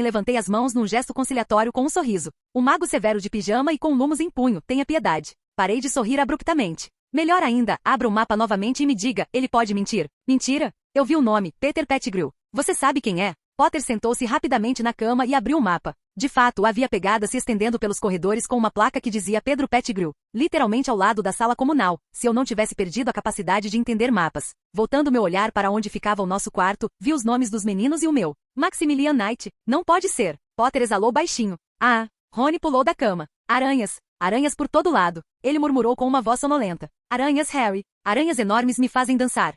levantei as mãos num gesto conciliatório com um sorriso. O mago severo de pijama e com Lumos em punho, tenha piedade. Parei de sorrir abruptamente. Melhor ainda, abra o mapa novamente e me diga, ele pode mentir? Mentira? Eu vi o nome, Peter Pettigrew. Você sabe quem é? Potter sentou-se rapidamente na cama e abriu o mapa. De fato, havia pegadas se estendendo pelos corredores com uma placa que dizia Pedro Pettigrew, literalmente ao lado da sala comunal, se eu não tivesse perdido a capacidade de entender mapas. Voltando meu olhar para onde ficava o nosso quarto, vi os nomes dos meninos e o meu. Maximilian Knight. Não pode ser. Potter exalou baixinho. Ah, Rony pulou da cama. Aranhas. Aranhas por todo lado. Ele murmurou com uma voz sonolenta. Aranhas, Harry. Aranhas enormes me fazem dançar.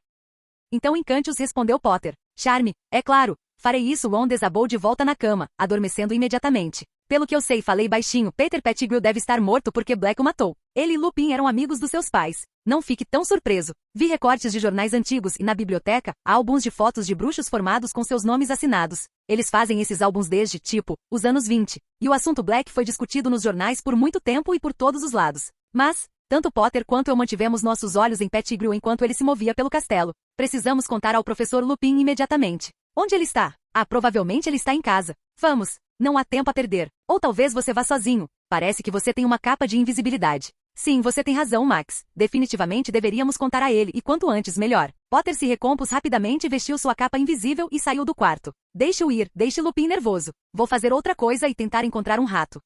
Então encante-os, respondeu Potter. Charme, é claro. Farei isso. Ron desabou de volta na cama, adormecendo imediatamente. Pelo que eu sei, falei baixinho, Peter Pettigrew deve estar morto porque Black o matou. Ele e Lupin eram amigos dos seus pais. Não fique tão surpreso. Vi recortes de jornais antigos e na biblioteca, há álbuns de fotos de bruxos formados com seus nomes assinados. Eles fazem esses álbuns desde, tipo, os anos 20. E o assunto Black foi discutido nos jornais por muito tempo e por todos os lados. Mas, tanto Potter quanto eu mantivemos nossos olhos em Pettigrew enquanto ele se movia pelo castelo. Precisamos contar ao professor Lupin imediatamente. Onde ele está? Ah, provavelmente ele está em casa. Vamos. Não há tempo a perder. Ou talvez você vá sozinho. Parece que você tem uma capa de invisibilidade. Sim, você tem razão, Max. Definitivamente deveríamos contar a ele, e quanto antes, melhor. Potter se recompôs rapidamente, vestiu sua capa invisível e saiu do quarto. Deixe-o ir, deixe Lupin nervoso. Vou fazer outra coisa e tentar encontrar um rato.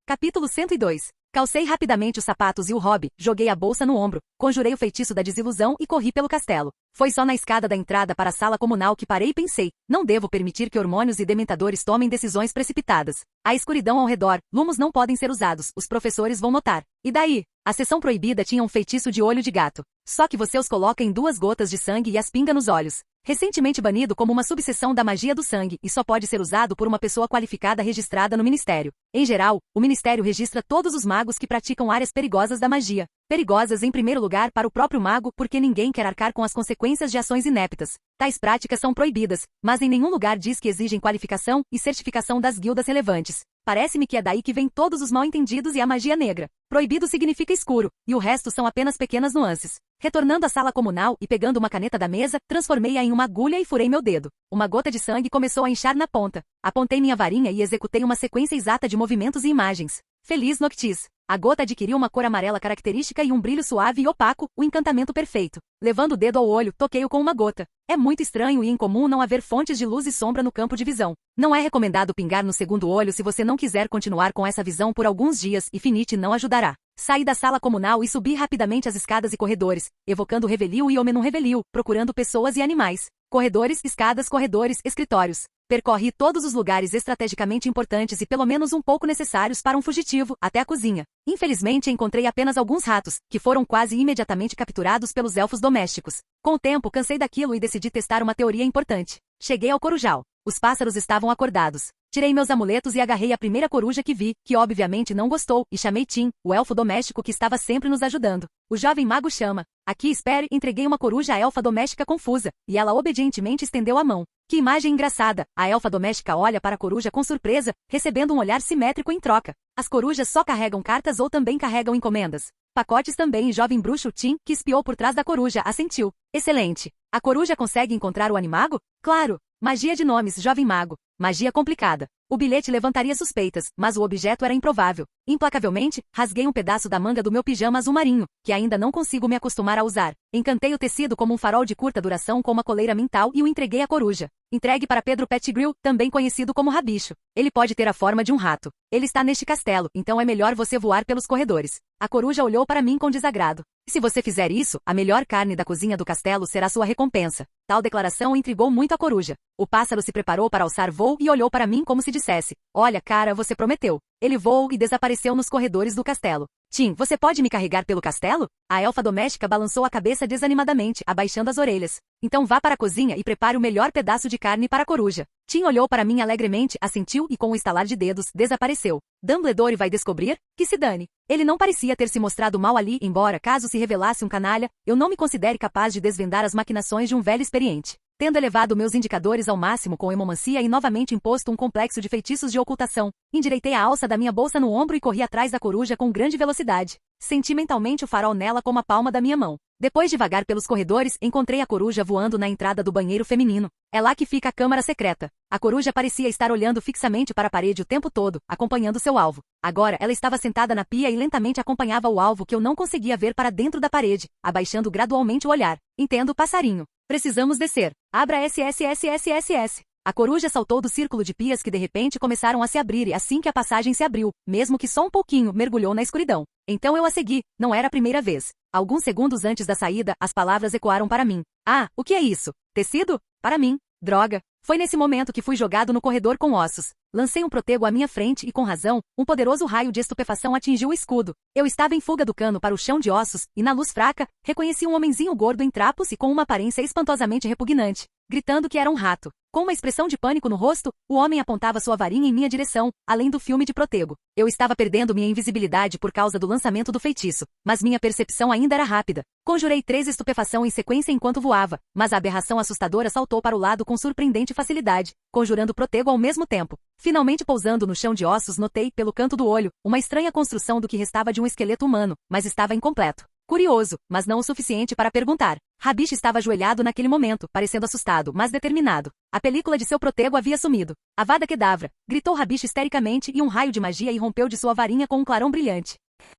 Capítulo 102. Calcei rapidamente os sapatos e o hobby, joguei a bolsa no ombro, conjurei o feitiço da desilusão e corri pelo castelo. Foi só na escada da entrada para a sala comunal que parei e pensei, não devo permitir que hormônios e dementadores tomem decisões precipitadas. Há escuridão ao redor, lumos não podem ser usados, os professores vão notar. E daí? A sessão proibida tinha um feitiço de olho de gato. Só que você os coloca em 2 gotas de sangue e as pinga nos olhos. Recentemente banido como uma subseção da magia do sangue e só pode ser usado por uma pessoa qualificada registrada no Ministério. Em geral, o Ministério registra todos os magos que praticam áreas perigosas da magia. Perigosas em primeiro lugar para o próprio mago porque ninguém quer arcar com as consequências de ações ineptas. Tais práticas são proibidas, mas em nenhum lugar diz que exigem qualificação e certificação das guildas relevantes. Parece-me que é daí que vêm todos os mal-entendidos e a magia negra. Proibido significa escuro, e o resto são apenas pequenas nuances. Retornando à sala comunal e pegando uma caneta da mesa, transformei-a em uma agulha e furei meu dedo. Uma gota de sangue começou a inchar na ponta. Apontei minha varinha e executei uma sequência exata de movimentos e imagens. Feliz Noctis. A gota adquiriu uma cor amarela característica e um brilho suave e opaco, o encantamento perfeito. Levando o dedo ao olho, toquei-o com uma gota. É muito estranho e incomum não haver fontes de luz e sombra no campo de visão. Não é recomendado pingar no segundo olho se você não quiser continuar com essa visão por alguns dias e Finite não ajudará. Saí da sala comunal e subi rapidamente as escadas e corredores, evocando revelio e omenum revelio, procurando pessoas e animais. Corredores, corredores, escritórios. Percorri todos os lugares estrategicamente importantes e pelo menos um pouco necessários para um fugitivo, até a cozinha. Infelizmente encontrei apenas alguns ratos, que foram quase imediatamente capturados pelos elfos domésticos. Com o tempo cansei daquilo e decidi testar uma teoria importante. Cheguei ao corujal. Os pássaros estavam acordados. Tirei meus amuletos e agarrei a primeira coruja que vi, que obviamente não gostou, e chamei Tim, o elfo doméstico que estava sempre nos ajudando. O jovem mago chama. Aqui espere, entreguei uma coruja à elfa doméstica confusa, e ela obedientemente estendeu a mão. Que imagem engraçada! A elfa doméstica olha para a coruja com surpresa, recebendo um olhar simétrico em troca. As corujas só carregam cartas ou também carregam encomendas? Pacotes também, e jovem bruxo Tim, que espiou por trás da coruja, assentiu. Excelente. A coruja consegue encontrar o animago? Claro. Magia de nomes, jovem mago. Magia complicada. O bilhete levantaria suspeitas, mas o objeto era improvável. Implacavelmente, rasguei um pedaço da manga do meu pijama azul marinho, que ainda não consigo me acostumar a usar. Encantei o tecido como um farol de curta duração com uma coleira mental e o entreguei à coruja. Entregue para Pedro Pettigrew, também conhecido como Rabicho. Ele pode ter a forma de um rato. Ele está neste castelo, então é melhor você voar pelos corredores. A coruja olhou para mim com desagrado. Se você fizer isso, a melhor carne da cozinha do castelo será sua recompensa. Tal declaração intrigou muito a coruja. O pássaro se preparou para alçar voo e olhou para mim como se dissesse: olha, cara, você prometeu. Ele voou e desapareceu nos corredores do castelo. Tim, você pode me carregar pelo castelo? A elfa doméstica balançou a cabeça desanimadamente, abaixando as orelhas. Então vá para a cozinha e prepare o melhor pedaço de carne para a coruja. Tim olhou para mim alegremente, assentiu e com um estalar de dedos, desapareceu. Dumbledore vai descobrir? Que se dane. Ele não parecia ter se mostrado mal ali, embora, caso se revelasse um canalha, eu não me considere capaz de desvendar as maquinações de um velho experiente. Tendo elevado meus indicadores ao máximo com hemomancia e novamente imposto um complexo de feitiços de ocultação, endireitei a alça da minha bolsa no ombro e corri atrás da coruja com grande velocidade. Senti mentalmente o farol nela com a palma da minha mão. Depois de vagar pelos corredores, encontrei a coruja voando na entrada do banheiro feminino. É lá que fica a câmara secreta. A coruja parecia estar olhando fixamente para a parede o tempo todo, acompanhando seu alvo. Agora ela estava sentada na pia e lentamente acompanhava o alvo que eu não conseguia ver para dentro da parede, abaixando gradualmente o olhar. Entendo, passarinho. Precisamos descer. Abra SSSSSS. A coruja saltou do círculo de pias que de repente começaram a se abrir e assim que a passagem se abriu, mesmo que só um pouquinho, mergulhou na escuridão. Então eu a segui, não era a primeira vez. Alguns segundos antes da saída, as palavras ecoaram para mim. Ah, o que é isso? Tecido? Para mim. Droga. Foi nesse momento que fui jogado no corredor com ossos. Lancei um protego à minha frente e, com razão, um poderoso raio de estupefação atingiu o escudo. Eu estava em fuga do cano para o chão de ossos, e na luz fraca, reconheci um homenzinho gordo em trapos e com uma aparência espantosamente repugnante, gritando que era um rato. Com uma expressão de pânico no rosto, o homem apontava sua varinha em minha direção, além do filme de protego. Eu estava perdendo minha invisibilidade por causa do lançamento do feitiço, mas minha percepção ainda era rápida. Conjurei 3 estupefação em sequência enquanto voava, mas a aberração assustadora saltou para o lado com surpreendente facilidade, conjurando protego ao mesmo tempo. Finalmente pousando no chão de ossos, notei, pelo canto do olho, uma estranha construção do que restava de um esqueleto humano, mas estava incompleto. Curioso, mas não o suficiente para perguntar. Rabish estava ajoelhado naquele momento, parecendo assustado, mas determinado. A película de seu protego havia sumido. Avada Kedavra! Gritou Rabish histericamente e um raio de magia irrompeu de sua varinha com um clarão brilhante.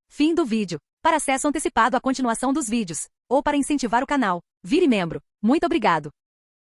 Fim do vídeo. Para acesso antecipado à continuação dos vídeos, ou para incentivar o canal, vire membro. Muito obrigado.